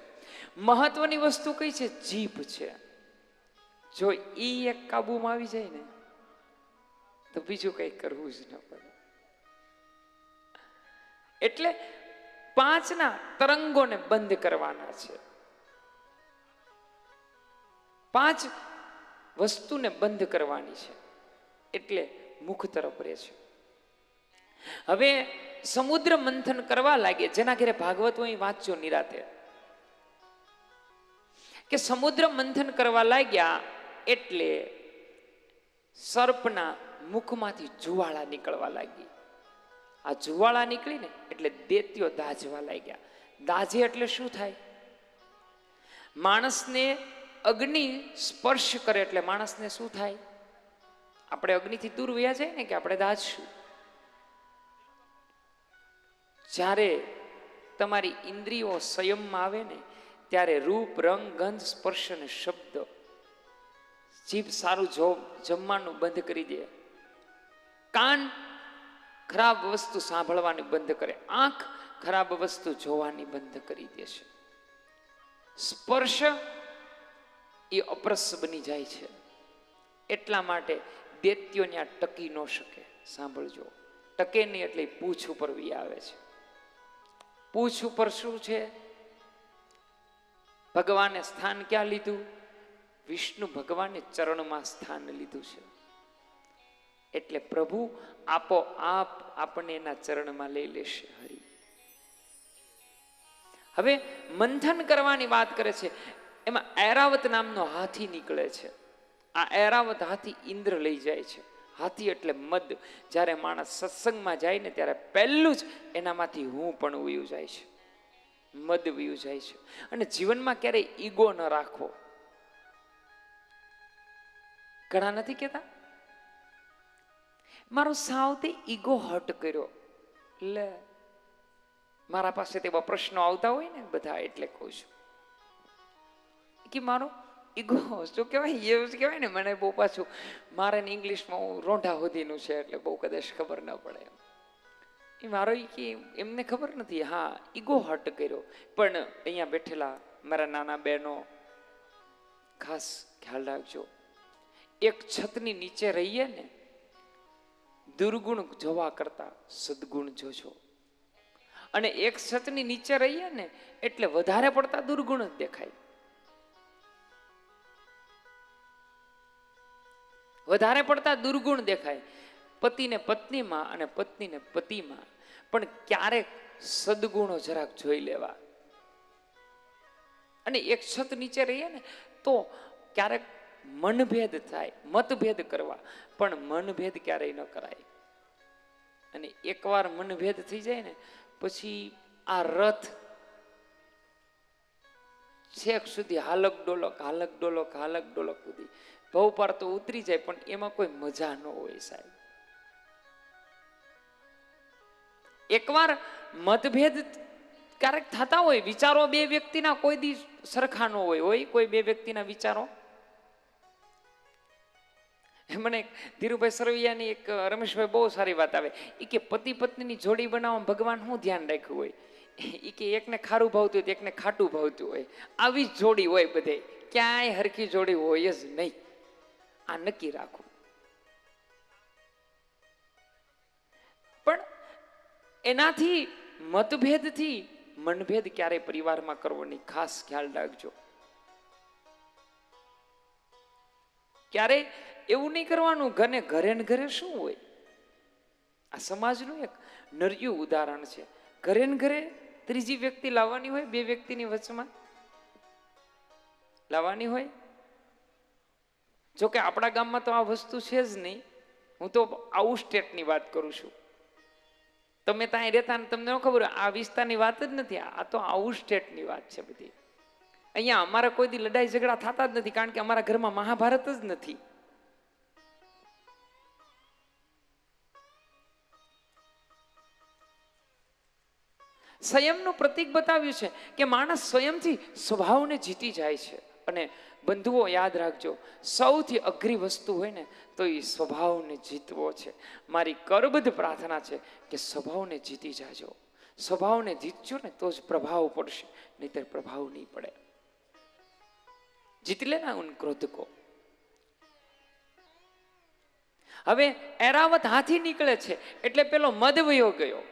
મહત્વની વસ્તુ કઈ છે? જીભ છે. જો ઈ એક કાબુમાં આવી જાય ને તો બીજું કઈ કરવું જ ન પડે. એટલે 5 તરંગોને બંધ કરવાના છે. 5 વસ્તુને બંધ કરવાની છે, એટલે મુખ તરફ રહે છે. હવે સમુદ્ર મંથન કરવા લાગે. જેના ઘરે ભાગવત હોય વાંચજો નિરાતે, કે સમુદ્ર મંથન કરવા લાગ્યા એટલે સર્પના મુખમાંથી જુવાળા નીકળવા લાગી. આ જુવાળા નીકળીને એટલે દૈત્યો દાઝવા લાગ્યા. દાઝે એટલે શું થાય? માણસને અગ્નિ સ્પર્શ કરે એટલે માણસને શું થાય? આપણે અગ્નિથી દૂર વયા જાય ને કે આપણે દાઝશું. જ્યારે તમારી ઇન્દ્રિયો સંયમમાં આવે ને ત્યારે રૂપ, રંગ, ગંધ, સ્પર્શ અને શબ્દ. જીભ સારું જમવાનું બંધ કરી દે. કાન ખરાબ વસ્તુ સાંભળવાની બંધ કરે. આંખ ખરાબ વસ્તુ જોવાની બંધ કરી દે છે. સ્પર્શ એ અપરસ બની જાય છે. એટલા માટે દૈત્યો ત્યાં ટકી ન શકે. સાંભળજો, ટકે નહીં એટલે પૂછ ઉપર વી આવે છે. પૂછ ઉપર શું છે? ભગવાને સ્થાન ક્યાં લીધું? વિષ્ણુ ભગવાને ચરણમાં સ્થાન લીધું છે. એટલે પ્રભુ આપોઆપ આપણને એના ચરણમાં લઈ લેશે. હરિ. હવે મંથન કરવાની વાત કરે છે. એમાં ઐરાવત નામનો હાથી નીકળે છે. આ ઐરાવત હાથી ઇન્દ્ર લઈ જાય છે. હાથી એટલે મદ. જ્યારે માણસ સત્સંગમાં જાય ને ત્યારે પહેલું જ એનામાંથી હું પણ વયું જાય છે, મદ વયું જાય છે. અને જીવનમાં ક્યારેય ઈગો ન રાખવો. ઘણા નથી કહેતા મારો સાવતે ઈગો હર્ટ કર્યો. લે, મારા પાસે તેવા પ્રશ્નો આવતા હોય ને બધા, એટલે કહું છું કે મારો ઈગો શું કહેવાય, એવું કહેવાય ને. મને બહુ પાછું મારે ને ઇંગ્લિશમાં હું રોંઢા સુધીનું છે એટલે બહુ કદાચ ખબર ન પડે. એ મારો કે એમને ખબર નથી. હા, ઈગો હર્ટ કર્યો. પણ અહીંયા બેઠેલા મારા નાના બહેનો ખાસ ખ્યાલ રાખજો. એક છતની નીચે રહીએ ને, દુર્ગુણ જોવા કરતા સદગુણ જોજો. અને એક છતની નીચે રહીએ ને એટલે વધારે પડતા દુર્ગુણ જ દેખાય. વધારે પડતા દુર્ગુણ દેખાય. પતિને પત્નીમાં અને પત્નીને પતિમાં. પણ ક્યારેક સદગુણો જરાક જોઈ લેવા. અને એક છત નીચે રહીએ ને તો ક્યારેક મનભેદ થાય, મતભેદ કરવા, પણ મનભેદ ક્યારેય ન કરાય. અને એકવાર મનભેદ થઈ જાય ને પછી આ રથ છેક સુધી હાલક ડોલક હાલક ડોલક હાલક ડોલક સુધી ભવ પાર તો ઉતરી જાય, પણ એમાં કોઈ મજા ન હોય સાહેબ. એકવાર મતભેદ ક્યારેક થતા હોય, વિચારો બે વ્યક્તિના કોઈ દી સરખા ન હોય કોઈ બે વ્યક્તિના વિચારો. મને ધીરુભાઈ સરવૈયાની એક રમેશભાઈ બહુ સારી વાત આવે. એ કે પતિ પત્નીની જોડી બનાવવામાં ભગવાન શું ધ્યાન રાખ્યું હોય? એ કે એકને ખારું ભાવતું હોય એકને ખાટું ભાવતું હોય. આવી જ જોડી હોય બધે, ક્યાંય હરખી જોડી હોય જ નહીં. આ નક્કી રાખવું. પણ એનાથી મતભેદથી મનભેદ ક્યારેય પરિવારમાં કરવો નહીં. ખાસ ખ્યાલ રાખજો. ક્યારેય એવું નહીં કરવાનું. ઘરે ને ઘરે શું હોય? આ સમાજનું એક નર્યું ઉદાહરણ છે. ઘરે ને ઘરે ત્રીજી વ્યક્તિ લાવવાની હોય, બે વ્યક્તિની વચમાં લાવવાની હોય. જોકે આપણા ગામમાં તો આ વસ્તુ છે જ નહીં. હું તો આઉટ સ્ટેટની વાત કરું છું. તમે ત્યાં રહેતા ને તમને ન ખબર, આ વિસ્તારની વાત જ નથી. આ તો આઉટ સ્ટેટની વાત છે બધી. અહીંયા અમારા કોઈ દી લડાઈ ઝઘડા થતા જ નથી, કારણ કે અમારા ઘરમાં મહાભારત જ નથી. સંયમનું પ્રતીક બતાવ્યું છે કે માણસ સ્વયંથી સ્વભાવને જીતી જાય છે. અને બંધુઓ યાદ રાખજો, સૌથી અઘરી વસ્તુ હોય ને તો એ સ્વભાવને જીતવો છે. મારી કરબદ્ધ પ્રાર્થના છે કે સ્વભાવને જીતી જાજો. સ્વભાવને જીતજો ને તો જ પ્રભાવ પડશે, નહીતર પ્રભાવ નહીં પડે. જીત લેના ઉન ક્રોધ કો. હવે એરાવત હાથી નીકળે છે એટલે પેલો મદ વયો ગયો,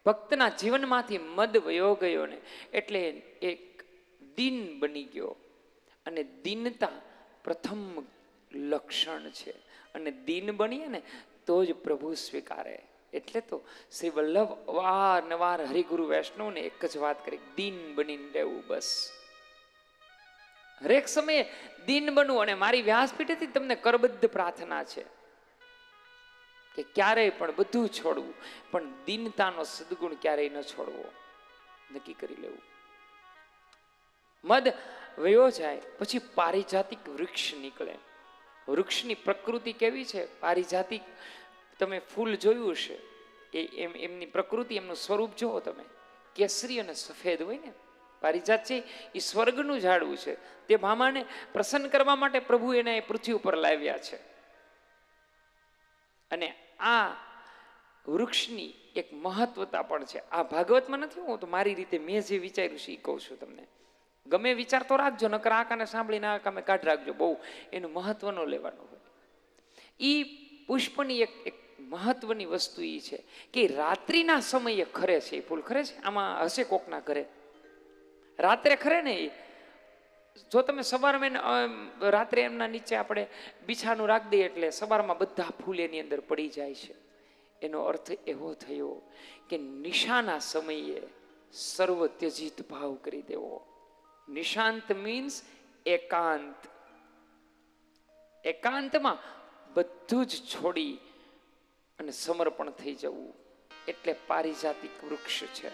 ભક્તના જીવનમાંથી મદ વયો ગયો ને એટલે એક દીન બની ગયો. અને દીનતા પ્રથમ લક્ષણ છે, અને દીન બનીએ ને તો જ પ્રભુ સ્વીકારે. એટલે તો શ્રી વલ્લભ અવારનવાર હરિગુરુ વૈષ્ણવને એક જ વાત કરી, દીન બનીને રહેવું. બસ હરેક સમયે દીન બનવું. અને મારી વ્યાસપીઠેથી તમને કરબદ્ધ પ્રાર્થના છે કે ક્યારેય પણ બધું છોડવું, પણ દીનતાનો સદગુણ ક્યારેય ન છોડવો. નક્કી કરી લેવું. મદ વયો જાય પછી પારિજાતિક વૃક્ષ નીકળે. વૃક્ષની પ્રકૃતિ કેવી છે? પારિજાતિક તમે ફૂલ જોયું હશે, એમની પ્રકૃતિ, એમનું સ્વરૂપ જુઓ તમે, કેસરી અને સફેદ હોય ને. પારિજાત છે એ સ્વર્ગનું ઝાડવું છે. તે મામાને પ્રસન્ન કરવા માટે પ્રભુ એને પૃથ્વી ઉપર લાવ્યા છે. અને આ વૃક્ષની એક મહત્વતા પણ છે. આ ભાગવતમાં નથી, હું તો મારી રીતે મેં જે વિચાર્યું છે એ કહું છું તમને. ગમે વિચાર તો રાખજો, નકર આ કાને સાંભળીને આ કામે કાઢ રાખજો. બહુ એનું મહત્વ ન લેવાનું હોય. ઈ પુષ્પની એક મહત્વની વસ્તુ એ છે કે રાત્રિના સમયે ખરે છે. એ ફૂલ ખરે છે, આમાં હશે કોકના ઘરે રાત્રે ખરે ને. જો તમે સવારમાં રાત્રે એમના નીચે આપણે બિછાનું રાખી દઈએ એટલે સવારમાં બધા ફૂલ એની અંદર પડી જાય છે. એનો અર્થ એવો થયો કે નિશાના સમયે સર્વ ત્યજિત ભાવ કરી દેવો. નિશાંત મીન્સ એકાંત. એકાંતમાં બધું જ છોડી અને સમર્પણ થઈ જવું, એટલે પારિજાતિક વૃક્ષ છે.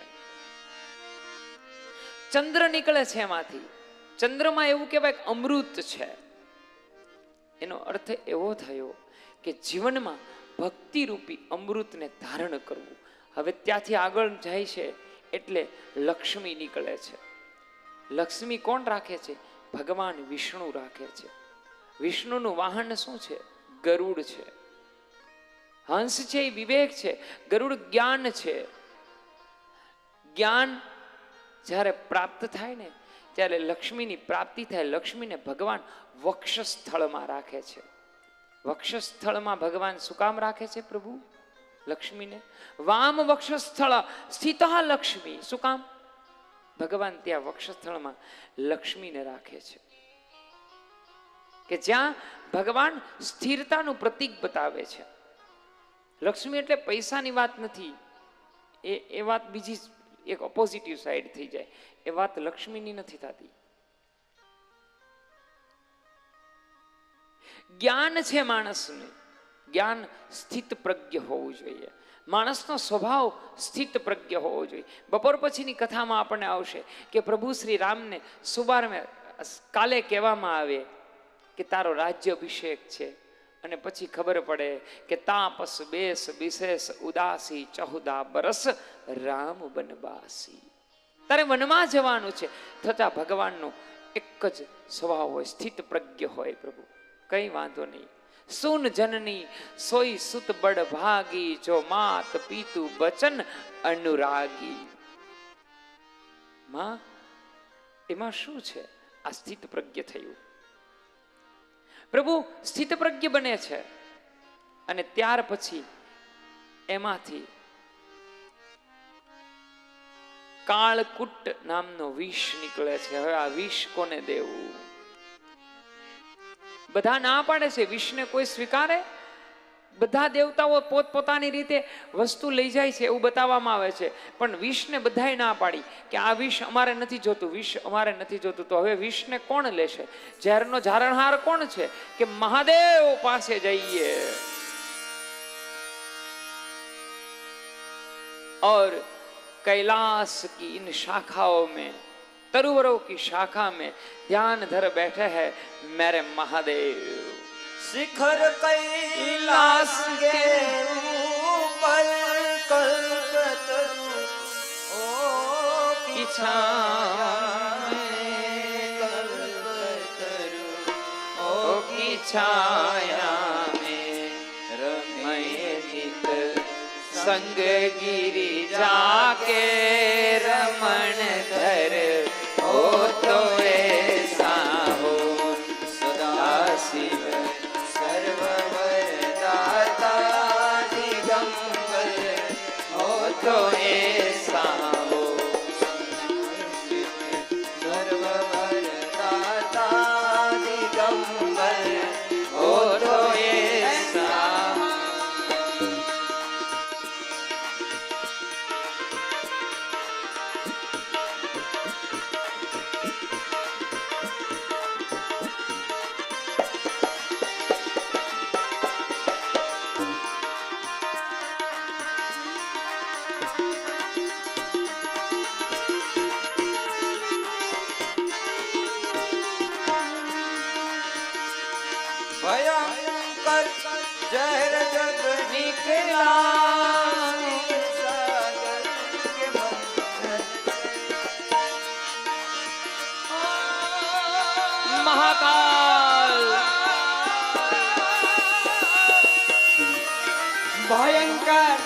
ચંદ્ર નીકળે છે એમાંથી. ચંદ્રમાં એવું કહેવાય કે અમૃત છે. એનો અર્થ એવો થયો કે જીવનમાં ભક્તિ રૂપી અમૃતને ધારણ કરવું. હવે ત્યાંથી આગળ જાય છે એટલે લક્ષ્મી નીકળે છે. લક્ષ્મી કોણ રાખે છે? ભગવાન વિષ્ણુ રાખે છે. વિષ્ણુનું વાહન શું છે? ગરુડ છે. હંસ છે એ વિવેક છે, ગરુડ જ્ઞાન છે. જ્ઞાન જ્યારે પ્રાપ્ત થાય ને ત્યારે લક્ષ્મીની પ્રાપ્તિ થાય. લક્ષ્મીને ભગવાન વક્ષસ્થળમાં રાખે છે. વક્ષસ્થળમાં ભગવાન શું કામ રાખે છે પ્રભુ લક્ષ્મીને? વામ વક્ષસ્થળ સ્થિતા લક્ષ્મી. શું કામ? ભગવાન ત્યાં વક્ષસ્થળમાં લક્ષ્મીને રાખે છે કે જ્યાં ભગવાન સ્થિરતાનું પ્રતીક બતાવે છે. લક્ષ્મી એટલે પૈસાની વાત નથી, એ વાત બીજી એક ઓપોઝિટિવ સાઈડ થઈ જાય. એ વાત લક્ષ્મીની નથી થતી. જ્ઞાન છે માણસને. જ્ઞાન સ્થિત પ્રજ્ઞ હોવું જોઈએ. માણસનો સ્વભાવ સ્થિત પ્રજ્ઞ હોવો જોઈએ. બપોર પછીની કથામાં આપણને આવશે કે પ્રભુ શ્રી રામને સુબારમાં કાલે કહેવામાં આવે કે તારો રાજ્ય અભિષેક છે, અને પછી ખબર પડે કે તાપસ બેસ વિશેષ ઉદાસી 14 બરસ રામ બનવાસી. તારે વનમાં જવાનું છે. થતા ભગવાનનો એક જ સ્વભાવ હોય, સ્થિત પ્રજ્ઞ હોય. પ્રભુ કઈ વાંધો નહીં. સુન જનની સોઈ સુત બડ ભાગી, જો માત પીતુ બચન અનુરાગી. માં એમાં શું છે? આ સ્થિત પ્રજ્ઞ થયું. પ્રભુ સ્થિત પ્રજ્ઞ બને છે અને ત્યાર પછી એમાંથી કાળકુટ નામનો વિષ નીકળે છે. હવે આ વિષ કોને દેવું? બધા ના પાડે છે. વિષને કોઈ સ્વીકારે? બધા દેવતાઓ પોતપોતાની રીતે વસ્તુ લઈ જાય છે એવું બતાવવામાં આવે છે, પણ વિષને બધાએ ના પાડી કે આ વિષ અમારે નથી જોતું, વિષ અમારે નથી જોતું. તો હવે વિષને કોણ લેશે? ઝેરનો ઝારણહાર કોણ છે? કે મહાદેવ પાસે જઈએ. और कैलाश की इन शाखाओं में, तरुवरों की शाखा में ध्यान धर बैठे हैं मेरे महादेव. शिखर कैलाश के ऊपर कल्पतरु ओ की छाया में छाया में रमय नित संग गिरि जाके रमण धर हो तो ऐसा हो सदा शिव सर्ववर दाता दिगंबर हो तो ऐसा हो सर्ववर दाता दिगंबर हो तो ऐसा। भयंकर जहर जग निकला सागर के मंथन महाकाल भयंकर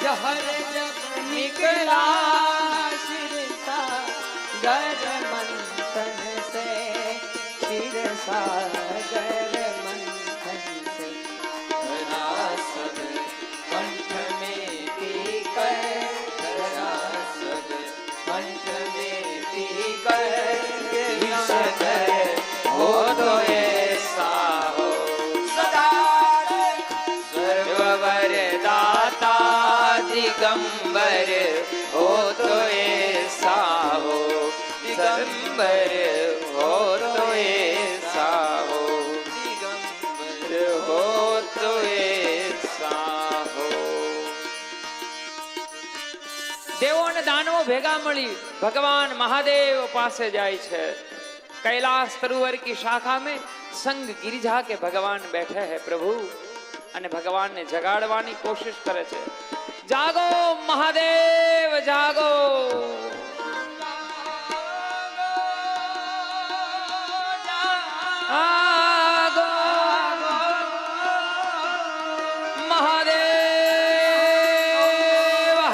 जहर जब निकला गर मंथन से गर मंथन से धरासद कंठ में पीकर धरासद कंठ में पीकर विषधर हो तो ऐसा हो सदा सर्ववर दाता दिगंबर हो तो ऐसा हो दिगंबर हो तो ऐसा हो दिगंबर हो तो ऐसा हो। દેવો અને દાનવો ભેગા મળી ભગવાન મહાદેવ પાસે જાય છે। कैलाश सरोवर की शाखा में संग गिरिजा के भगवान बैठे हैं प्रभु અને ભગવાનને જગાડવાની કોશિશ કરે છે। જાગો મહાદેવ જાગો જાગો મહાદેવ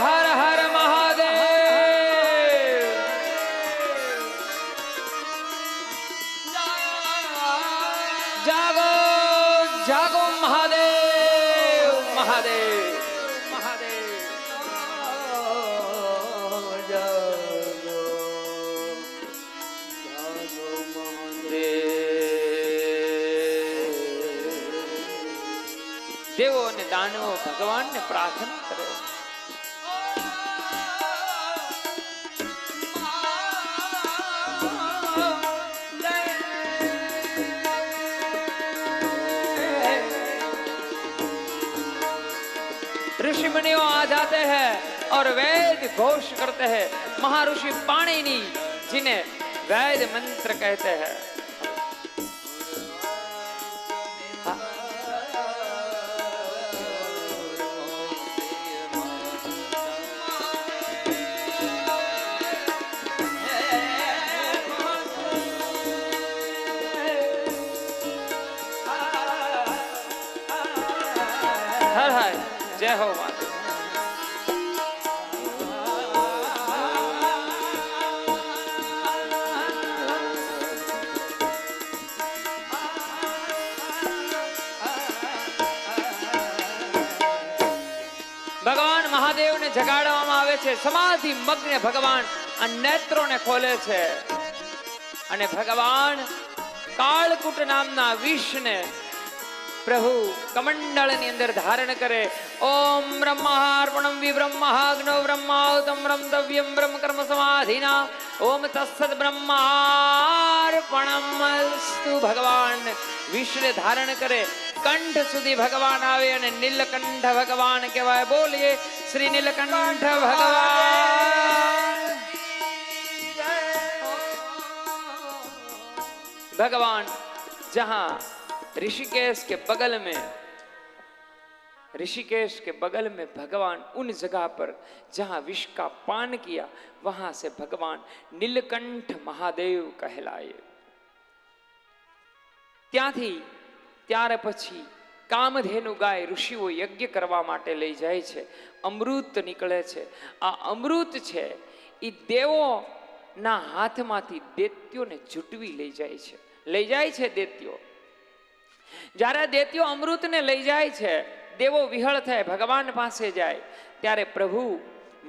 હર હર મહાદેવ જાગો જાગો મહાદેવ મહાદેવ મહાદેવ દેવો અને દાનવો ભગવાનને પ્રાર્થના કરે। ऋषि मुनियों आ जाते हैं और वेद घोष करते हैं। महर्षि पाणिनि जिन्हें वेद मंत्र कहते हैं। हर हर जय हो माता। ભગવાન મહાદેવને જગાડવામાં આવે છે। સમાધિ મગ્ન ભગવાન આ નેત્રોને ખોલે છે અને ભગવાન કાળકૂટ નામના વિષને પ્રભુ કમંડળની અંદર ધારણ કરે। ઓમ બ્રહ્માર્પણમ વિબ્રહ્માગ્નો બ્રહ્માહુતમ બ્રહ્મતવ્યમ બ્રહ્મ કર્મ સમાધિના ઓમ તત્સદ બ્રહ્માર્પણમસ્તુ। ભગવાન વિષને ધારણ કરે કંઠ સુધી ભગવાન આવે અને નીલકંઠ ભગવાન કહેવાય। બોલીએ શ્રી નીલકંઠ ભગવાન। भगवान जहां ऋषिकेश के बगल में भगवान उन जगह पर जहां विष का पान किया वहां से भगवान नीलकंठ महादेव कहलाए। ત્યાંથી ત્યાર પછી કામધેનુ ગાય ઋષિઓ યજ્ઞ કરવા માટે લઈ જાય છે. અમૃત નીકળે છે. આ અમૃત છે એ દેવોના હાથમાંથી દૈત્યોને ઝૂંટવી લઈ જાય છે દૈત્યો. જ્યારે દૈત્યો અમૃતને લઈ જાય છે, દેવો વિહળ થાય ભગવાન પાસે જાય, ત્યારે પ્રભુ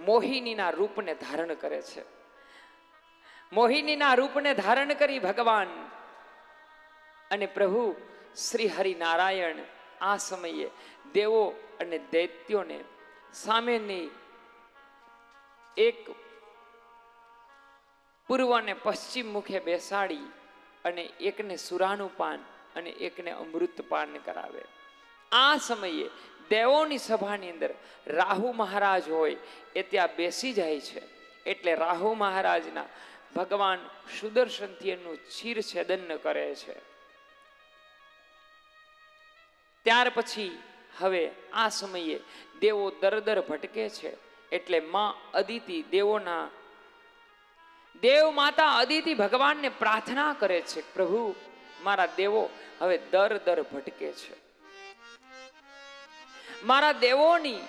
મોહિનીના રૂપને ધારણ કરે છે. મોહિનીના રૂપને ધારણ કરી ભગવાન અને પ્રભુ શ્રી હરિનારાયણ આ સમયે દેવો અને દૈત્યોને સામેની એક પૂર્વ અને પશ્ચિમ મુખે બેસાડી અને એકને સુરાનું પાન અને એકને અમૃત પાન કરાવે. આ સમયે દેવોની સભાની અંદર રાહુ મહારાજ હોય એ ત્યાં બેસી જાય છે. એટલે રાહુ મહારાજના ભગવાન સુદર્શનથી એનું શિર છેદન કરે છે. ત્યાર પછી હવે આ સમયે દેવો દર ભટકે છે. એટલે માં અદિતિ દેવ માતા અદિતિ ભગવાનને પ્રાર્થના કરે છે, પ્રભુ મારા દેવો હવે દર ભટકે છે, મારા દેવોની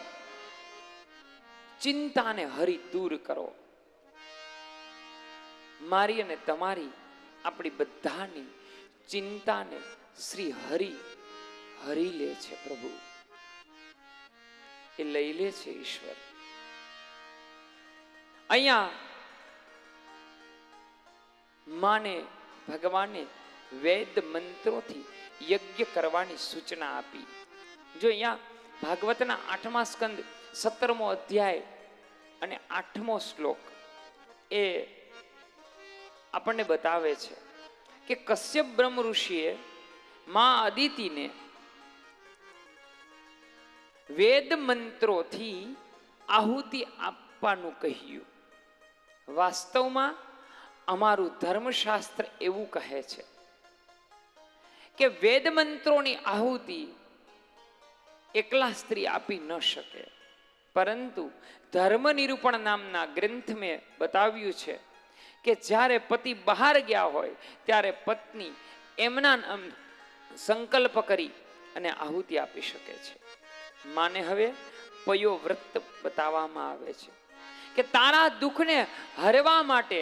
ચિંતાને હરી દૂર કરો. મારી અને તમારી આપણી બધાની ચિંતાને શ્રી હરી લે છે. પ્રભુ એ લઈ લે છે ઈશ્વર. અહીંયા માને ભગવાને વેદ મંત્રોથી યજ્ઞ કરવાની સૂચના આપી. જો અહીંયા ભાગવતના 8મા સ્કંદ 17મો અધ્યાય અને 8મો શ્લોક એ આપણને બતાવે છે કે કશ્યપ બ્રહ્મ ઋષિએ માં અદિતિને વેદ મંત્રોથી આહુતિ આપવાનું કહ્યું. વાસ્તવમાં અમારું ધર્મશાસ્ત્ર એવું કહે છે કે વેદ મંત્રોની આહુતિ એકલા સ્ત્રી આપી ન શકે, પરંતુ ધર્મ નિરૂપણ નામના ગ્રંથ મેં બતાવ્યું છે કે જ્યારે પતિ બહાર ગયા હોય ત્યારે પત્ની એમના નામ સંકલ્પ કરી અને આહુતિ આપી શકે છે. માને હવે પયો વ્રત બતાવવામાં આવે છે કે તારા દુઃખને હરવા માટે,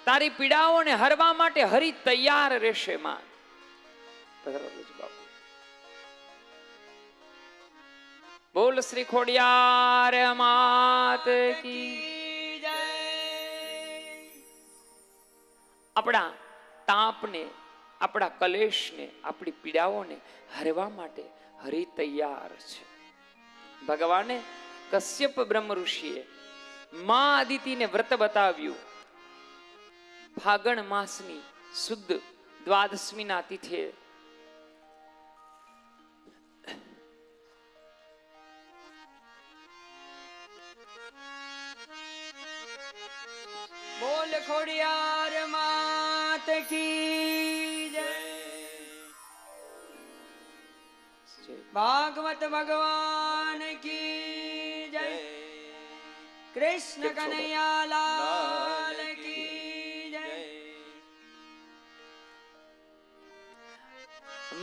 તારી પીડાઓને હરવા માટે હરી તૈયાર રહેશે. માં બોલ શ્રી ખોડિયાર માત કી જય. આપણા તાપને, આપણા કલેશને, આપણી પીડાઓને હરવા માટે હરી તૈયાર છે. ભગવાને કશ્યપ બ્રહ્મ ઋષિએ માં અદિતિને વ્રત બતાવ્યું. ફાગણ માસની શુદ્ધ દ્વાદશમીના તિથિએ બોલ ખોડિયાર માત કી જય. ભાગવત ભગવાન કી જય. કૃષ્ણ કનૈયા લાલ કી જય.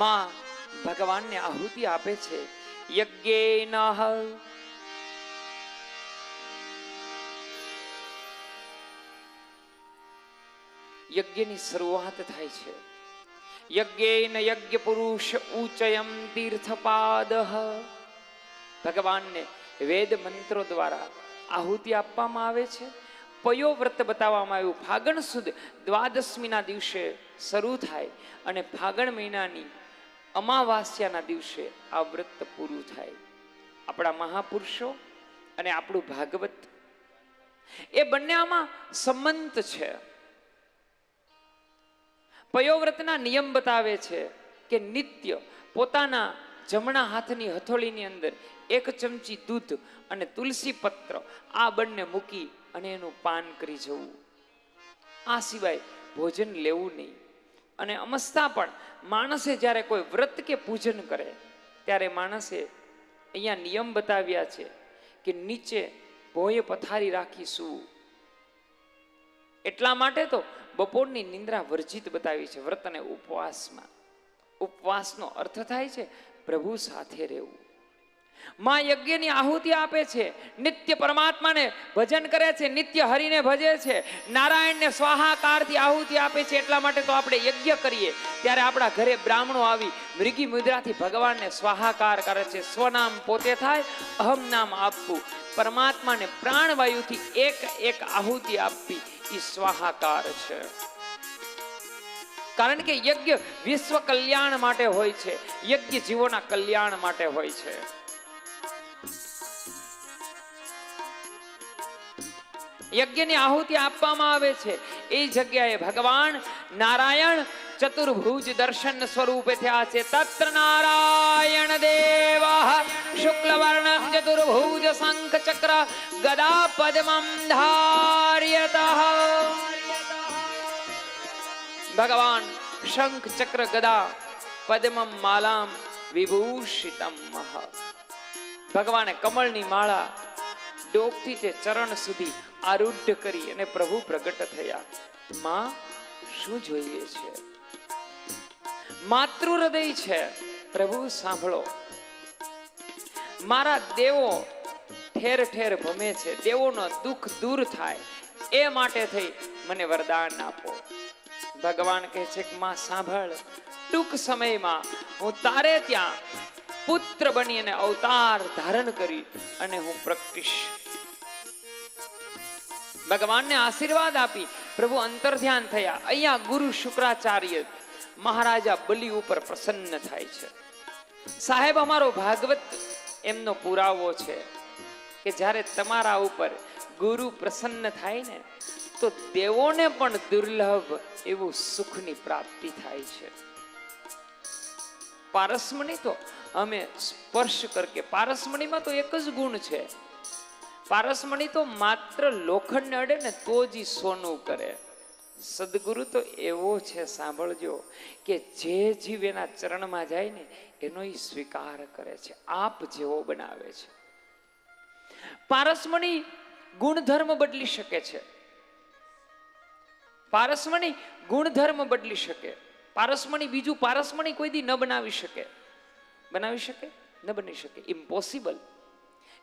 માં ભગવાનને આહુતિ આપે છે. યજ્ઞેનઃ યજ્ઞની શરૂઆત થાય છે. યજ્ઞેન યજ્ઞ પુરુષ ઉચયમ તીર્થપાદઃ. ભગવાનને વેદ મંત્રો દ્વારા આહુતિ આપવામાં આવે છે. પયો વ્રત બતાવવામાં આવ્યું. ફાગણ સુદ દ્વાદશમીના દિવસે શરૂ થાય અને ફાગણ મહિનાની અમાવાસ્યાના દિવસે આ વ્રત પૂરું થાય. આપણા મહાપુરુષો અને આપણું ભાગવત એ બંને આમાં સંમત છે. પયોવ્રતના નિયમ બતાવે છે કે નિત્ય પોતાના જમણા હાથની હથોડીની અંદર 1 ચમચી દૂધ અને તુલસી પત્ર આ બંને મૂકી અને એનું પાન કરી જવું. આ સિવાય ભોજન લેવું નહીં. અને અમસ્તા પણ માણસે જ્યારે કોઈ વ્રત કે પૂજન કરે ત્યારે માણસે અહીંયા નિયમ બતાવ્યા છે કે નીચે ભોંયે પથારી રાખી સૂવું. એટલા માટે તો બપોરની નિંદ્રા વર્જિત બતાવી છે વ્રત અને ઉપવાસમાં. ઉપવાસનો અર્થ થાય છે પ્રભુ સાથે રહેવું. માં યજ્ઞની આહુતિ આપે છે, નિત્ય પરમાત્માને ભજન કરે છે, નિત્ય હરિને ભજે છે, નારાયણને સ્વાહાકારથી આહુતિ આપે છે. એટલા માટે તો આપણે યજ્ઞ કરીએ ત્યારે આપણા ઘરે બ્રાહ્મણો આવી મૃગી મુદ્રાથી ભગવાનને સ્વાહાકાર કરે છે. સ્વનામ પોતે થાય, અહમ નામ આપવું, પરમાત્માને પ્રાણવાયુથી એક એક આહુતિ આપવી એ સ્વાહાકાર છે. કારણ કે યજ્ઞ વિશ્વ કલ્યાણ માટે હોય છે, યજ્ઞ જીવોના કલ્યાણ માટે હોય છે. યજ્ઞની આહુતિ આપવામાં આવે છે એ જગ્યાએ ભગવાન નારાયણ ચતુર્ભુજ દર્શન સ્વરૂપે થયા છે. તત્ર નારાયણ દેવ શુક્લવર્ણમ ચતુર્ભુજ શંખ ચક્ર ગદા પદ્મમ ધાર્યત. ભગવાન શંખ ચક્ર ગદા પદ્મમ માલામ વિભૂષિતમ. ભગવાને કમળની માળા ડોકથી તે ચરણ સુધી આરૂઢ કરી અને પ્રભુ પ્રગટ થયા. માં શું જોઈએ છે? માતૃ હૃદય છે. પ્રભુ સાંભળો, મારા દેવો ઠેર ઠેર ભમે છે, દેવોનો દુઃખ દૂર થાય એ માટે થઈ મને વરદાન આપો. ભગવાન કહે છે કે માં સાંભળ, ટૂંક સમયમાં હું તારે ત્યાં પુત્ર બની અને અવતાર ધારણ કરી અને હું પ્રગટીશ. ભગવાનને આશીર્વાદ આપી પ્રભુ અંતર્ધ્યાન થયા. અહીંયા ગુરુ શુક્રાચાર્ય મહારાજા બલિ ઉપર પ્રસન્ન થાય છે. સાહેબ, અમારો ભાગવત એમનો પુરાવો છે કે જ્યારે તમારા ઉપર ગુરુ પ્રસન્ન થાય ને તો દેવોને પણ દુર્લભ એવું સુખની પ્રાપ્તિ થાય છે. પારસમણી તો અમે સ્પર્શ કરકે, પારસમણીમાં તો એક જ ગુણ છે. પારસમણી તો માત્ર લોખંડને અડે ને તો જ સોનું કરે. સદગુરુ તો એવો છે, સાંભળજો, કે જે જીવ એના ચરણમાં જાય ને એનો ઈ સ્વીકાર કરે છે, આપ જેવો બનાવે છે. પારસમણી ગુણધર્મ બદલી શકે છે. પારસમણી ગુણધર્મ બદલી શકે. પારસમણી બીજું પારસમણી કોઈ દી ન બનાવી શકે. બનાવી શકે? ન બની શકે, ઇમ્પોસિબલ.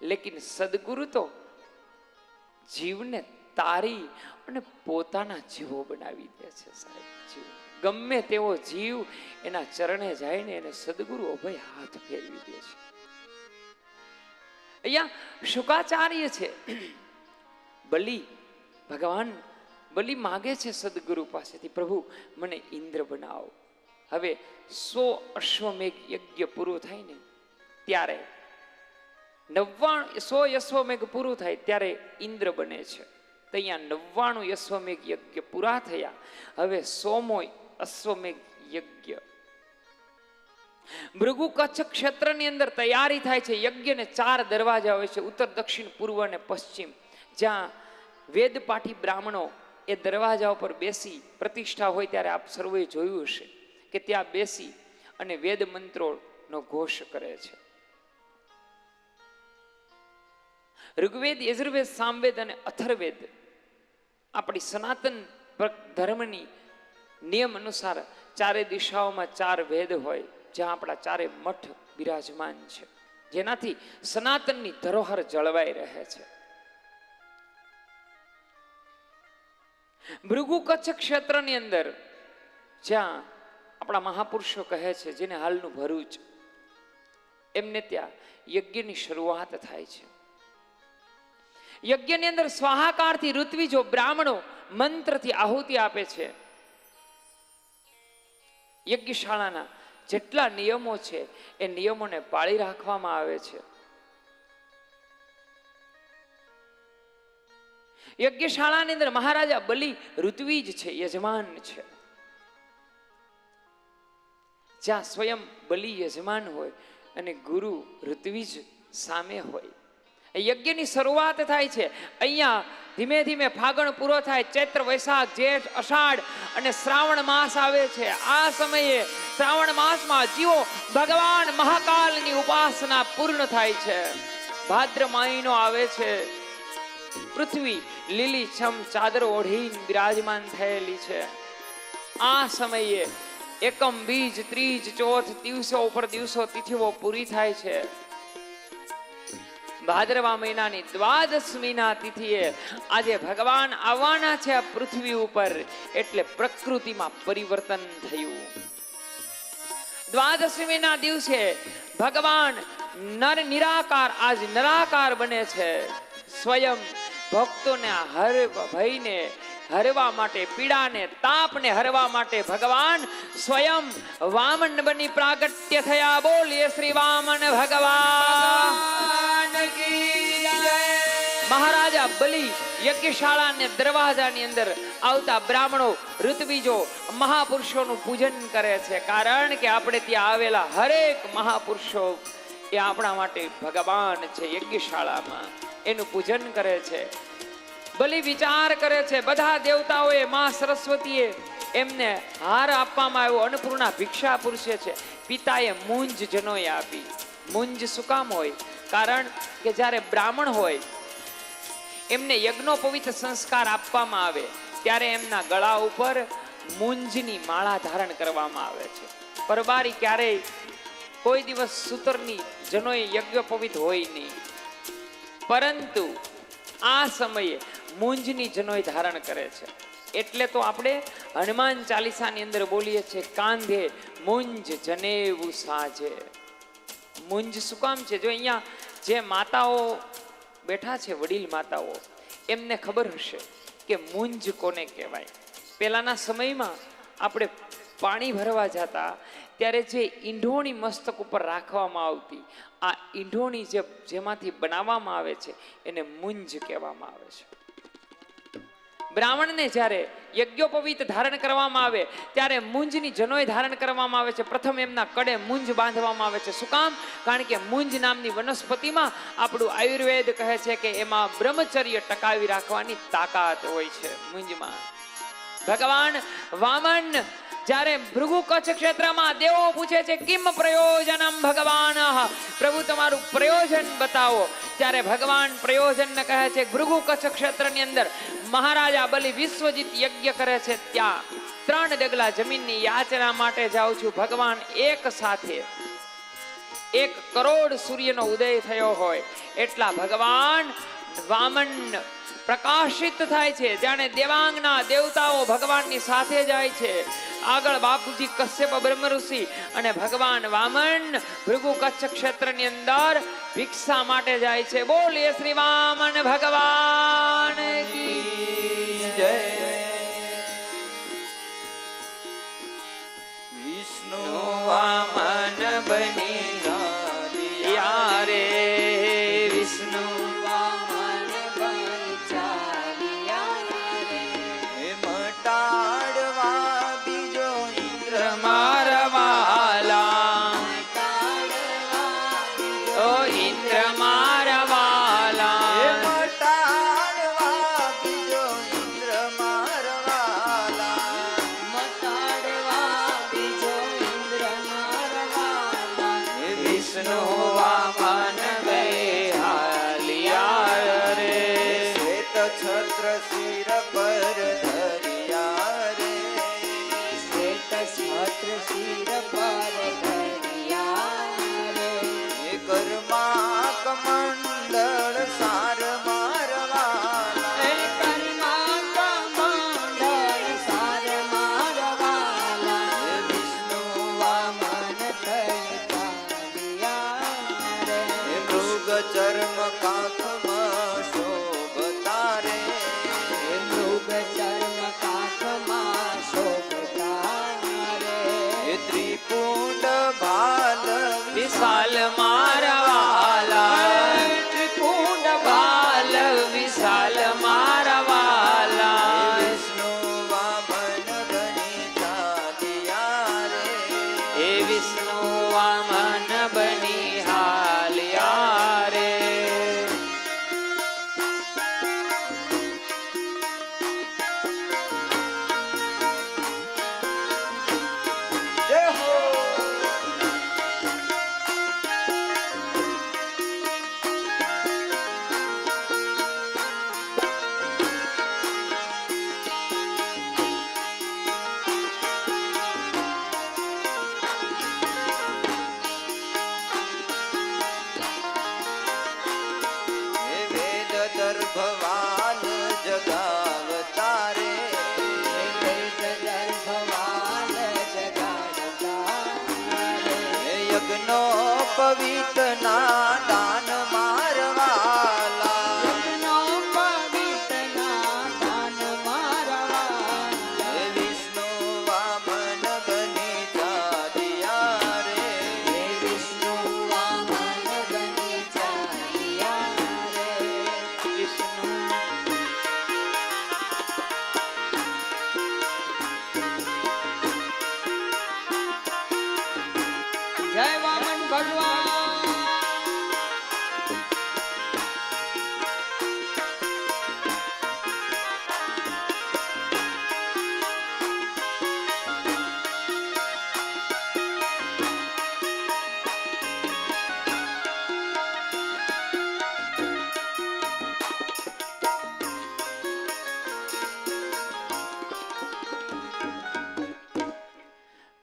લેકિન સદગુરુ તો જીવને તારી અને પોતાના જીવો બનાવી દે છે. સાહેબ, જીવ ગમે તેવો જીવ એના ચરણે જાય ને એને સદગુરુ અભય હાથ ફેરવી દે છે. અહીંયા શુકાચાર્ય છે, બલિ, ભગવાન બલિ માગે છે સદગુરુ પાસેથી, પ્રભુ મને ઇન્દ્ર બનાવો. હવે 100 અશ્વમેઘ યજ્ઞ પૂરું થાય ને ત્યારે 100 અશ્વમેઘ પૂરું થાય ત્યારે ઇન્દ્ર બને છે. તો અહીંયા 99 અશ્વમેઘ યજ્ઞ પૂરા થયા. હવે 100મો અશ્વમેઘ યજ્ઞ ભૃગુ કચ્છ ક્ષેત્રની અંદર તૈયારી થાય છે. યજ્ઞને 4 દરવાજા હોય છે, ઉત્તર, દક્ષિણ, પૂર્વ અને પશ્ચિમ. જ્યાં વેદપાઠી બ્રાહ્મણો એ દરવાજા ઉપર બેસી, પ્રતિષ્ઠા હોય ત્યારે આપ સર્વે જોયું હશે કે ત્યાં બેસી અને વેદ મંત્રોનો ઘોષ કરે છે. ઋગ્વેદ, યજુર્વેદ, સામવેદ અને અથર્વેદ આપણી સનાતન ધર્મની નિયમ અનુસાર 4 દિશાઓમાં 4 વેદ હોય, જ્યાં આપણા 4 મઠ બિરાજમાન છે, જેનાથી સનાતનની ધરોહર જળવાઈ રહે છે. ભૃગુ કચ્છ ક્ષેત્રની અંદર જ્યાં આપણા મહાપુરુષો કહે છે, જેને હાલનું ભરૂચ, એમને ત્યાં યજ્ઞની શરૂઆત થાય છે. યજ્ઞની અંદર સ્વાહાકારથી ઋત્વિજો બ્રાહ્મણો મંત્રથી આહુતિ આપે છે. યજ્ઞશાળાના જેટલા નિયમો છે એ નિયમોને પાળી રાખવામાં આવે છે. યજ્ઞશાળાની અંદર મહારાજા બલિ ઋત્વિજ છે, યજમાન છે. જ્યાં સ્વયં બલિ યજમાન હોય અને ગુરુ ઋત્વિજ સામે હોય. યજ્ઞની શરૂઆત થાય છે. અહીંયા ધીમે ધીમે ફાગણ પૂરો થાય, ચૈત્ર, વૈશાખ, જેઠ, અષાઢ અને શ્રાવણ માસ આવે છે. આ સમયે શ્રાવણ માસમાં જીવો ભગવાન મહાકાલની ઉપાસના પૂર્ણ થાય છે. ભાદ્ર મહિનો આવે છે. પૃથ્વી લીલી છમ ચાદર ઓઢીને બિરાજમાન થયેલી છે. આ સમયે એકમ બીજ ત્રીજ ચોથ દિવસો ઉપર દિવસો તિથિઓ પૂરી થાય છે. ભાદરવા મહિનાની દ્વાદશમીના તિથિએ આજે ભગવાન આવવાના છે આ પૃથ્વી ઉપર, એટલે પ્રકૃતિમાં પરિવર્તન થયું. દ્વાદશમીના દિવસે ભગવાન નર નિરાકાર આજ નિરાકાર બને છે. સ્વયં ભક્તોને ભયને હરવા માટે, પીડાને તાપને હરવા માટે ભગવાન સ્વયં વામન બની પ્રાગટ્ય થયા. બોલીએ શ્રી વામન ભગવાન. મહારાજા બલિ યજ્ઞશાળાને દરવાજાની અંદર આવતા બ્રાહ્મણો ઋત્વિજો મહાપુરુષોનું પૂજન કરે છે. કારણ કે આપણે ત્યાં આવેલા હરેક મહાપુરુષો એ આપણા માટે ભગવાન છે. યજ્ઞશાળામાં એનું પૂજન કરે છે. બલિ વિચાર કરે છે, બધા દેવતાઓએ માં સરસ્વતીએ એમને હાર આપવામાં આવ્યો. અન્નપૂર્ણા ભિક્ષા પુરુષે છે. પિતાએ મુંજ જનોય આપી. મુંજ શું કામ હોય? કારણ કે જ્યારે બ્રાહ્મણ હોય એમને યજ્ઞોપવિત સંસ્કાર આપવામાં આવે ત્યારે એમના ગળા ઉપર મુંજની માળા ધારણ કરવામાં આવે છે. પરબારી ક્યારેય કોઈ દિવસ સૂતરની જનોય યજ્ઞોપવિત હોય નહીં, પરંતુ આ સમયે મુંજની જનોય ધારણ કરે છે. એટલે તો આપણે હનુમાન ચાલીસાની અંદર બોલીએ છીએ, કાંધે મુંજ જનેવું સાજે. મુંજ શું કામ છે? જો અહીંયા જે માતાઓ બેઠા છે, વડીલ માતાઓ, એમને ખબર હશે કે મુંજ કોને કહેવાય. પહેલાના સમયમાં આપણે પાણી ભરવા જતા ત્યારે જે ઈંઢોણી મસ્તક ઉપર રાખવામાં આવતી, આ ઈંઢોણી જેમાંથી બનાવવામાં આવે છે એને મુંજ કહેવામાં આવે છે. બ્રાહ્મણને જ્યારે યજ્ઞોપવિત ધારણ કરવામાં આવે ત્યારે મુંજની જનોય ધારણ કરવામાં આવે છે. પ્રથમ એમના કડે મુંજ બાંધવામાં આવે છે. શું કામ? કારણ કે મુંજ નામની વનસ્પતિમાં આપણું આયુર્વેદ કહે છે કે એમાં બ્રહ્મચર્ય ટકાવી રાખવાની તાકાત હોય છે મુંજમાં. ભગવાન વામન જ્યારે ભૃગુ કચ્છ ક્ષેત્રમાં દેવો પૂછે છે, કિમ પ્રયોજનમ ભગવાન, પ્રભુ તમારું પ્રયોજન બતાવો. ત્યારે ભગવાન પ્રયોજન કહે છે, ભૃગુ કચ્છ ક્ષેત્રની અંદર મહારાજા બલિ વિશ્વજીત યજ્ઞ કરે છે, ત્યાં 3 ડગલા જમીનની યાચના માટે જાઉં છું. ભગવાન એક સાથે 1 કરોડ સૂર્યનો ઉદય થયો હોય એટલા ભગવાન વામન પ્રકાશિત થાય છે. જાણે દેવાંગના દેવતાઓ ભગવાનની સાથે જાય છે. આગળ બાપુજી કશ્યપ બ્રહ્મ ઋષિ અને ભગવાન વામન ભૃગુ કચ્છ ક્ષેત્રની અંદર ભિક્ષા માટે જાય છે. બોલીએ શ્રી વામન ભગવાન કી જય. વિષ્ણુ વામન બની યારે વિષ્ણુ વામન બની ચાલ્યા રે મટાડવા બીજો ઇન્દ્ર મારવાલા, ઓ ઇન્દ્ર મારવાલા, મટાડવા બીજો ઇન્દ્ર મારવાલા, મટાડવા બીજો ઇન્દ્ર મારવાલા વિષ્ણુ વામન બેહાલિયા રે શ્વેત છત્ર શિર પર ધરિયા રે શ્વેત છત્ર શિર પર ધરિયા રે કર્મા કમંડળ સાર મારવાલા કર્મા કમંડળ સાર મારવાલા વિષ્ણુ વામન થઈ ચાલ્યા રે મૃગ ચર્મ કાખમાં શોભતા રે મૃગ ચર્મ કાખમાં શોભતા રે ત્રિપુંડ ભાલ વિશાલ મારવાલા, ત્રિપુંડ બાલ વિશાલ મારવાલા, વિષ્ણુ વામન બની ચાલ્યા રે હે વિષ્ણુ વામન બની હાલ્યા રે. જય હો પવિતના દાન મારવાલા યજ્ઞો પવિતના દાન મારવાલા. હે વિષ્ણુ વામન બની ચાલ્યા રે હે વિષ્ણુ વામન બની ચાલ્યા રે. વિષ્ણુ જય વામન ભગવાન.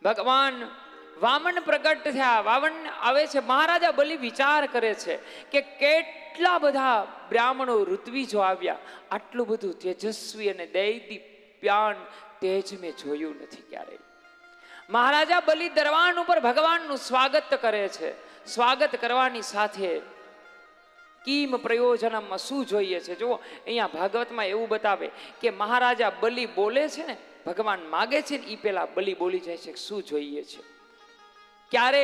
ભગવાન વામન પ્રગટ થયા. વામન આવે છે. મહારાજા બલિ વિચાર કરે છે કે કેટલા બધા બ્રાહ્મણો ઋત્વિજો આવ્યા, આટલું બધું તેજસ્વી અને દૈદીપ્યાન તેજ મેં જોયું નથી ક્યારેય. મહારાજા બલિ દરવાન ઉપર ભગવાનનું સ્વાગત કરે છે. સ્વાગત કરવાની સાથે કિમ પ્રયોજનમાં શું જોઈએ છે? જુઓ, અહીંયા ભાગવતમાં એવું બતાવે કે મહારાજા બલિ બોલે છે ને, ભગવાન માગે છે ને, એ પેલા બલિ બોલી જાય છે શું જોઈએ છે. ક્યારે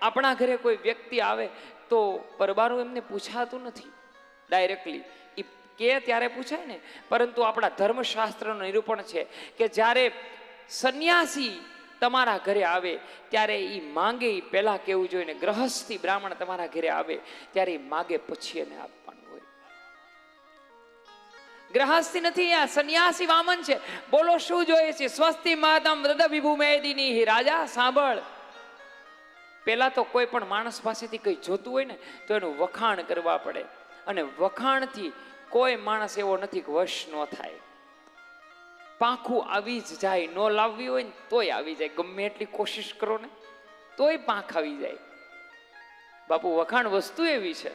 આપણા ઘરે કોઈ વ્યક્તિ આવે તો પરબારું એમને પૂછાતું નથી ડાયરેક્ટલી, એ કે ત્યારે પૂછાય ને. પરંતુ આપણા ધર્મશાસ્ત્રનું નિરૂપણ છે કે જ્યારે સંન્યાસી તમારા ઘરે આવે ત્યારે એ માંગે એ પહેલા કેવું જોઈએ ને. ગ્રહસ્થી બ્રાહ્મણ તમારા ઘરે આવે ત્યારે એ માગે પછી એને આપવાનું હોય. ગ્રહસ્થી નથી, આ સંન્યાસી વામન છે. બોલો શું જોઈએ છે? સ્વસ્તિ માતમ વૃદ્ધ વિભૂમેદિની. રાજા સાંભળ, પેલા તો કોઈ પણ માણસ પાસેથી કંઈ જોતું હોય ને તો એનું વખાણ કરવા પડે, અને વખાણથી કોઈ માણસ એવો નથી કે વશ ન થાય. પાંખું આવી જ જાય, ન લાવવી હોય ને તોય આવી જાય. ગમે એટલી કોશિશ કરો ને તોય પાંખ આવી જાય. બાપુ, વખાણ વસ્તુ એવી છે,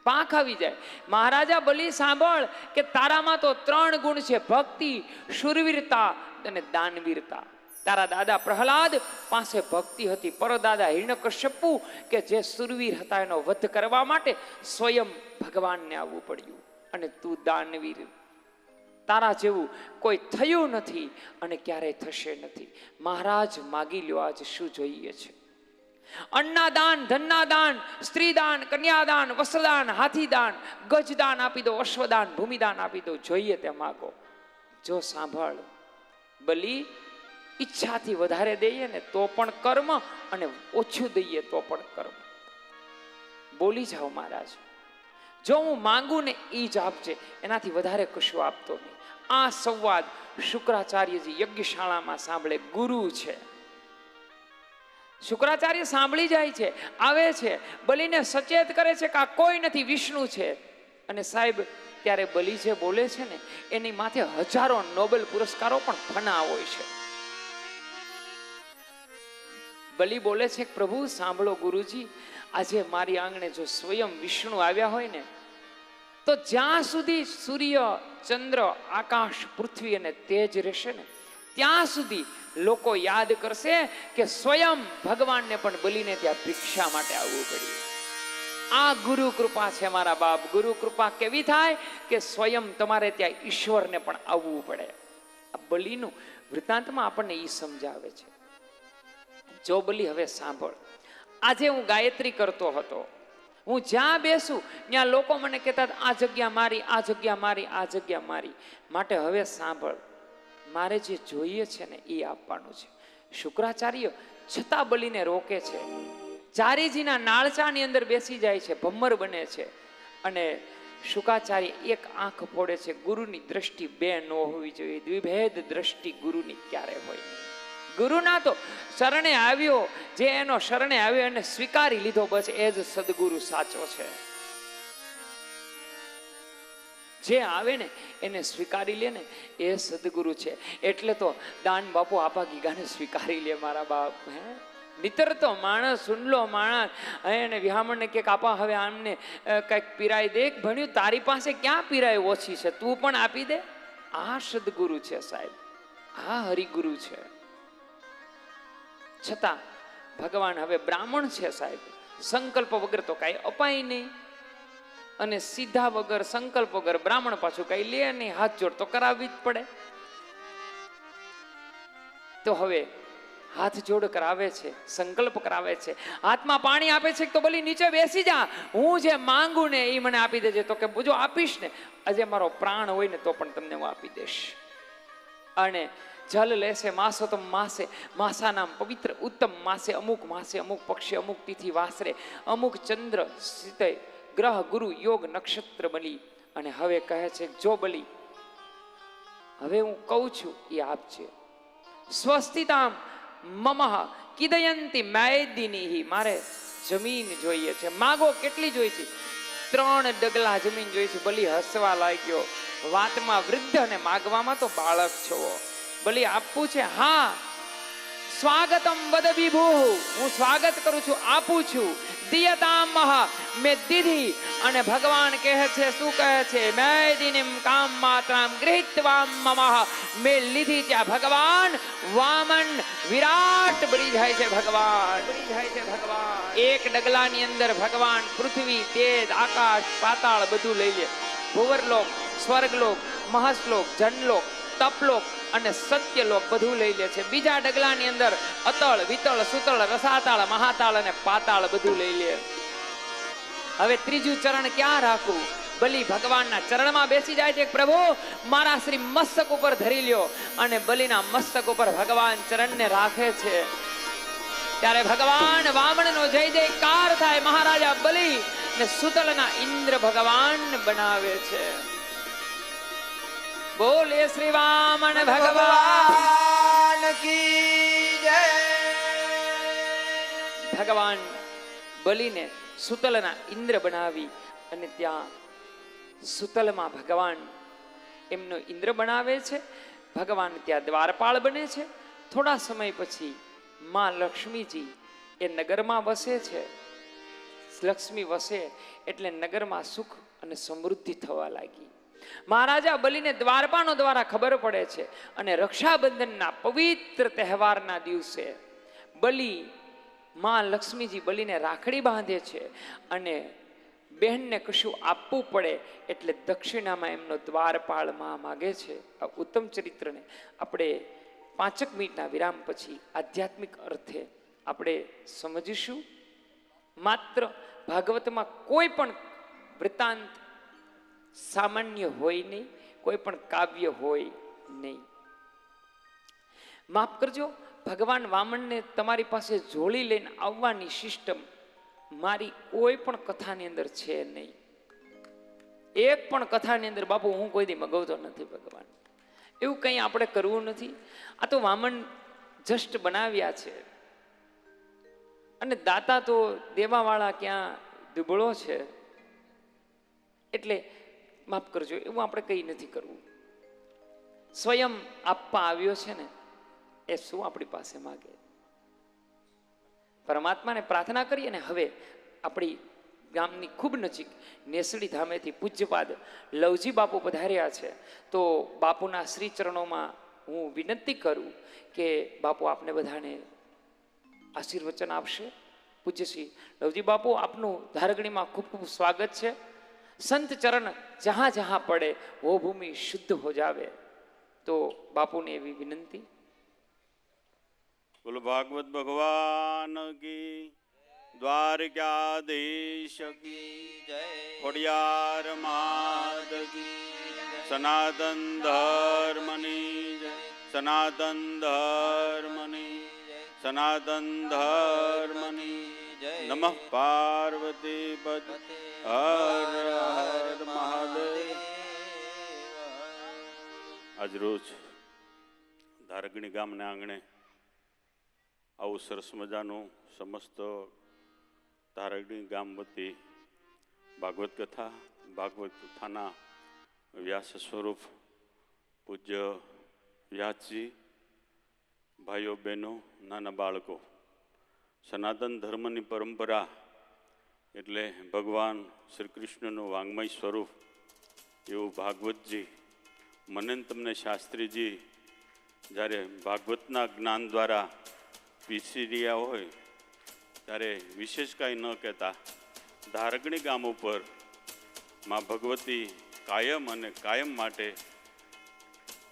પાંખ આવી જાય. મહારાજા બલિ સાંભળ કે તારામાં તો 3 ગુણ છે: ભક્તિ, શુરવીરતા અને દાનવીરતા. તારા દાદા પ્રહલાદ પાસે ભક્તિ હતી, પરદાદા હિરણ્યકશ્યપુ કે જે શુરવીર હતા એનો વધ કરવા માટે સ્વયં ભગવાનને આવવું પડ્યું, અને તું દાનવીર. તારા જેવું કોઈ થયું નથી અને ક્યારેય થશે નથી. મહારાજ માગી લ્યો આજ શું જોઈએ છે. અન્ના દાન, ધનના દાન, સ્ત્રી દાન, કન્યાદાન, વસ્ત્રદાન, હાથીદાન, ગજદાન આપી દો, અશ્વદાન, ભૂમિદાન આપી દો. જોઈએ તે માગો. જો સાંભળ બલિ, ઈચ્છાથી વધારે દઈએ ને તો પણ કર્મ, અને ઓછું દઈએ તો પણ કર્મ. બોલી જાઓ મહારાજ, જો હું માંગુ ને એ જ આપજે, એનાથી વધારે કશું આપતો નહીં. આ સંવાદ શુક્રાચાર્યજી યજ્ઞશાળામાં સાંભળે. ગુરુ છે, શુક્રાચાર્ય સાંભળી જાય છે, આવે છે, બલિને સચેત કરે છે કે આ કોઈ નથી, વિષ્ણુ છે. અને સાહેબ, ત્યારે બલિ જે બોલે છે ને એની માથે હજારો નોબેલ પુરસ્કારો પણ ફના હોય છે. બલિ બોલે છે કે પ્રભુ સાંભળો ગુરુજી, આજે મારી આંગણે જો સ્વયં વિષ્ણુ આવ્યા હોય ને તો જ્યાં સુધી સૂર્ય, ચંદ્ર, આકાશ, પૃથ્વી અને તેજ રહેશે ને ત્યાં સુધી લોકો યાદ કરશે કે સ્વયં ભગવાનને પણ બલિને ત્યાં ભિક્ષા માટે આવવું પડ્યું. આ ગુરુ કૃપા છે મારા બાપ. ગુરુ કૃપા કેવી થાય કે સ્વયં તમારે ત્યાં ઈશ્વરને પણ આવવું પડે. આ બલિનું વૃત્તાંતમાં આપણને એ સમજાવે છે. જો બલિ, હવે સાંભળ, આજે હું ગાયત્રી કરતો હતો, હું જ્યાં બેસું ત્યાં લોકો મને કહેતા આ જગ્યા મારી, આ જગ્યા મારી, આ જગ્યા મારી. માટે હવે સાંભળ, મારે જે જોઈએ છે ને એ આપવાનું છે. શુક્રાચાર્ય છતાં બલિને રોકે છે. ચારીજીના નાળચાની અંદર બેસી જાય છે, ભમ્મર બને છે, અને શુક્રાચાર્ય એક આંખ ફોડે છે. ગુરુની દ્રષ્ટિ બે ન હોવી જોઈએ, દ્વિભેદ દ્રષ્ટિ ગુરુની ક્યારે હોય નહીં. ગુરુના તો શરણે આવ્યો, જે એનો શરણે આવ્યો એને સ્વીકારી લીધો, બસ એ જ સદગુરુ સાચો છે. જે આવે ને એને સ્વીકારી લે ને એ સદગુરુ છે. એટલે તો દાન બાપુ આપા ગીગાને સ્વીકારી લે મારા બાપ. નિતર તો માણસ, સુનલો માણસ, એને વિહામણને કે આપા હવે આમને કંઈક પીરાય દે. ભણ્યું તારી પાસે ક્યાં પીરાય ઓછી છે, તું પણ આપી દે. આ સદગુરુ છે સાહેબ, આ હરિગુરુ છે. છતાં ભગવાન હવે બ્રાહ્મણ છે સાહેબ, સંકલ્પ વગર તો કાંઈ અપાય નહીં, અને સીધા વગર સંકલ્પ વગર બ્રાહ્મણ પાછું કઈ લે નહીં, હાથ જોડ તો કરાવવી જ પડે. તો હવે હાથ જોડ કરાવે છે, સંકલ્પ કરાવે છે, હાથમાં પાણી આપે છે તો બલી નીચે બેસી જા, હું જે માંગુ ને એ મને આપી દેજે. તો કે જો આપીશ ને, આજે મારો પ્રાણ હોય ને તો પણ તમને હું આપી દઈશ. અને જલ લેશે માસોતમ માસે, માસા નામ પવિત્ર ઉત્તમ માસે, અમુક માસે અમુક પક્ષી અમુક તિથિ વાસરે, અમુક ચંદ્ર સીતે ગ્રહ ગુરુ યોગ નક્ષત્ર બલી. અને હવે કહે છે જો બલી હવે હું કહું છું એ આપજે. સ્વસ્તિતામ મમઃ કિદયંતી મેદિની, મારે જમીન જોઈએ છે. માગો કેટલી જોઈ છે? 3 ડગલા જમીન જોઈ છે. બલી હસવા લાગ્યો. વાતમાં વૃદ્ધ અને માગવામાં તો બાળક છો. બલી આપવું છે? હા. સ્વાગતમ વદ વિભુ, હું સ્વાગત કરું છું, આપું છું. દિયતામ મેં દીધી. અને ભગવાન કહે છે, શું કહે છે? મેદિનીમ કામ માત્રામ ગૃહીત્વા મમઃ, મેં લીધી. ત્યાં ભગવાન વામન વિરાટ બની જાય છે. ભગવાન બની જાય છે. ભગવાન એક ડગલાની અંદર ભગવાન પૃથ્વી, તેજ, આકાશ, પાતાળ બધું લઈ લે. ભુવરલોક, સ્વર્ગલોક, મહાશ્લોક, જનલોક, તપલોક અને સત્યલોક બધું લઈ લે છે. બીજા ડગલાની અંદર અતળ, વિતળ, સુતળ, રસાતાળ, મહાતાળ અને પાતાળ બધું લઈ લે. હવે ત્રીજું ચરણ ક્યાં રાખવું? બલિ ભગવાનના ચરણમાં બેસી જાય છે. પ્રભુ મારા શ્રી મસ્તક ઉપર ધરી લ્યો. અને બલિના મસ્તક ઉપર ભગવાન ચરણને રાખે છે. ત્યારે ભગવાન વામનનો જય જયકાર થાય. મહારાજા બલિ ને સુતલના ઇન્દ્ર ભગવાન બનાવે છે. બોલે શ્રી વામન ભગવાન કી જય. ભગવાન બલિને સુતલના ઇન્દ્ર બનાવી અને ત્યાં સુતલમાં ભગવાન એમનો ઇન્દ્ર બનાવે છે. ભગવાન ત્યાં દ્વારપાળ બને છે. થોડા સમય પછી માં લક્ષ્મીજી એ નગરમાં વસે છે. લક્ષ્મી વસે એટલે નગરમાં સુખ અને સમૃદ્ધિ થવા લાગી. મહારાજા બલિને દ્વારપાળો દ્વારા ખબર પડે છે. અને રક્ષાબંધનના પવિત્ર તહેવારના દિવસે બલિ માં લક્ષ્મીજી બલિને રાખડી બાંધે છે. અને બહેનને કશું આપવું પડે એટલે દક્ષિણામાં એમનો દ્વારપાળ માં માગે છે. આ ઉત્તમ ચરિત્રને આપણે 5 મિનિટના વિરામ પછી આધ્યાત્મિક અર્થે આપણે સમજીશું. માત્ર ભાગવતમાં કોઈ પણ વૃત્તાંત સામાન્ય હોય નહીં, કોઈ પણ કાવ્ય હોય નહીં. માફ કરજો, ભગવાન વામનને તમારી પાસે જોડી લઈને આવવાની સિસ્ટમ મારી કોઈ પણ કથાની અંદર છે નહીં. એક પણ કથાની અંદર બાપુ હું કોઈ દી મગાવતો નથી ભગવાન. એવું કંઈ આપણે કરવું નથી. આ તો વામન જસ્ટ બનાવ્યા છે. અને દાતા તો દેવાવાળા ક્યાં દુબળો છે. એટલે માફ કરજો, એવું આપણે કંઈ નથી કરવું. સ્વયં આપવા આવ્યો છે ને એ શું આપણી પાસે માગે? પરમાત્માને પ્રાર્થના કરીએ ને. હવે આપણી ગામની ખૂબ નજીક નેસડી ધામેથી પૂજ્યપાદ લવજી બાપુ પધાર્યા છે. તો બાપુના શ્રી ચરણોમાં હું વિનંતી કરું કે બાપુ આપને બધાને આશીર્વચન આપશે. પૂજ્ય શ્રી લવજી બાપુ, આપનું ધારગણીમાં ખૂબ ખૂબ સ્વાગત છે. સંત ચરણ જહાં જહાં પડે વો ભૂમિ શુદ્ધ હો જાવે. તો બાપુને એવી વિનંતી. બોલો ભાગવત ભગવાન કી, દ્વારકાધીશ કી જય. ખોડિયાર માત કી, સનાતન ધર્મની જય, સનાતન ધર્મની, સનાતન ધર્મની જય. નમઃ પાર્વતી પદ હર હર મહાદેવ. આજ રોજ ધારગણી ગામના આંગણે આવું સરસ મજાનું સમસ્ત ધારગણી ગામ વતી ભાગવત કથાના વ્યાસ સ્વરૂપ પૂજ્ય વ્યાસજી, ભાઈઓ બહેનો, નાના બાળકો, સનાતન ધર્મની પરંપરા એટલે ભગવાન શ્રી કૃષ્ણનું વાંગ્મય સ્વરૂપ એવું ભાગવતજી, મને તમને શાસ્ત્રીજી જ્યારે ભાગવતના જ્ઞાન દ્વારા પીસી રહ્યા હોય ત્યારે વિશેષ કાંઈ ન કહેતા ધારગણી ગામ ઉપર માં ભગવતી કાયમ અને કાયમ માટે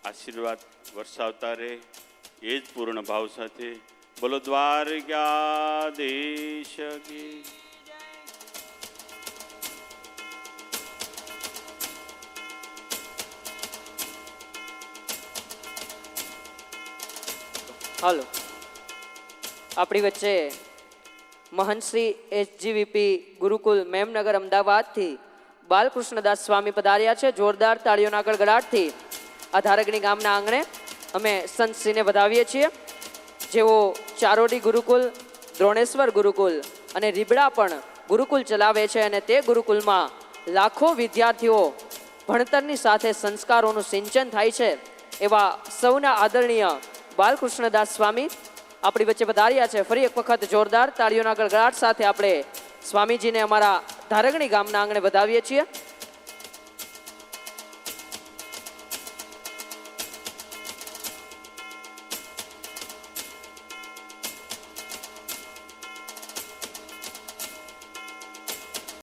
આશીર્વાદ વરસાવતા રહે એ જ પૂર્ણ ભાવ સાથે બોલો દ્વારકાધીશ કી. હાલો, આપણી વચ્ચે મહંત શ્રી SGVP ગુરુકુલ મેમનગર અમદાવાદથી બાલકૃષ્ણદાસ સ્વામી પધાર્યા છે. જોરદાર તાળીઓના ગડગડાટથી આ ધારગણી ગામના આંગણે અમે સંતશ્રીને વધાવીએ છીએ, જેઓ ચારોડી ગુરુકુલ, દ્રોણેશ્વર ગુરુકુલ અને રીબડા પણ ગુરુકુલ ચલાવે છે અને તે ગુરુકુલમાં લાખો વિદ્યાર્થીઓ ભણતરની સાથે સંસ્કારોનું સિંચન થાય છે. એવા સૌના આદરણીય બાલકૃષ્ણદાસ સ્વામી આપણી વચ્ચે પધાર્યા છે. ફરી એક વખત જોરદાર તાળીઓના ગડગડાટ સાથે આપણે સ્વામીજીને અમારા ધારગણી ગામના આંગણે વધાવીએ છીએ.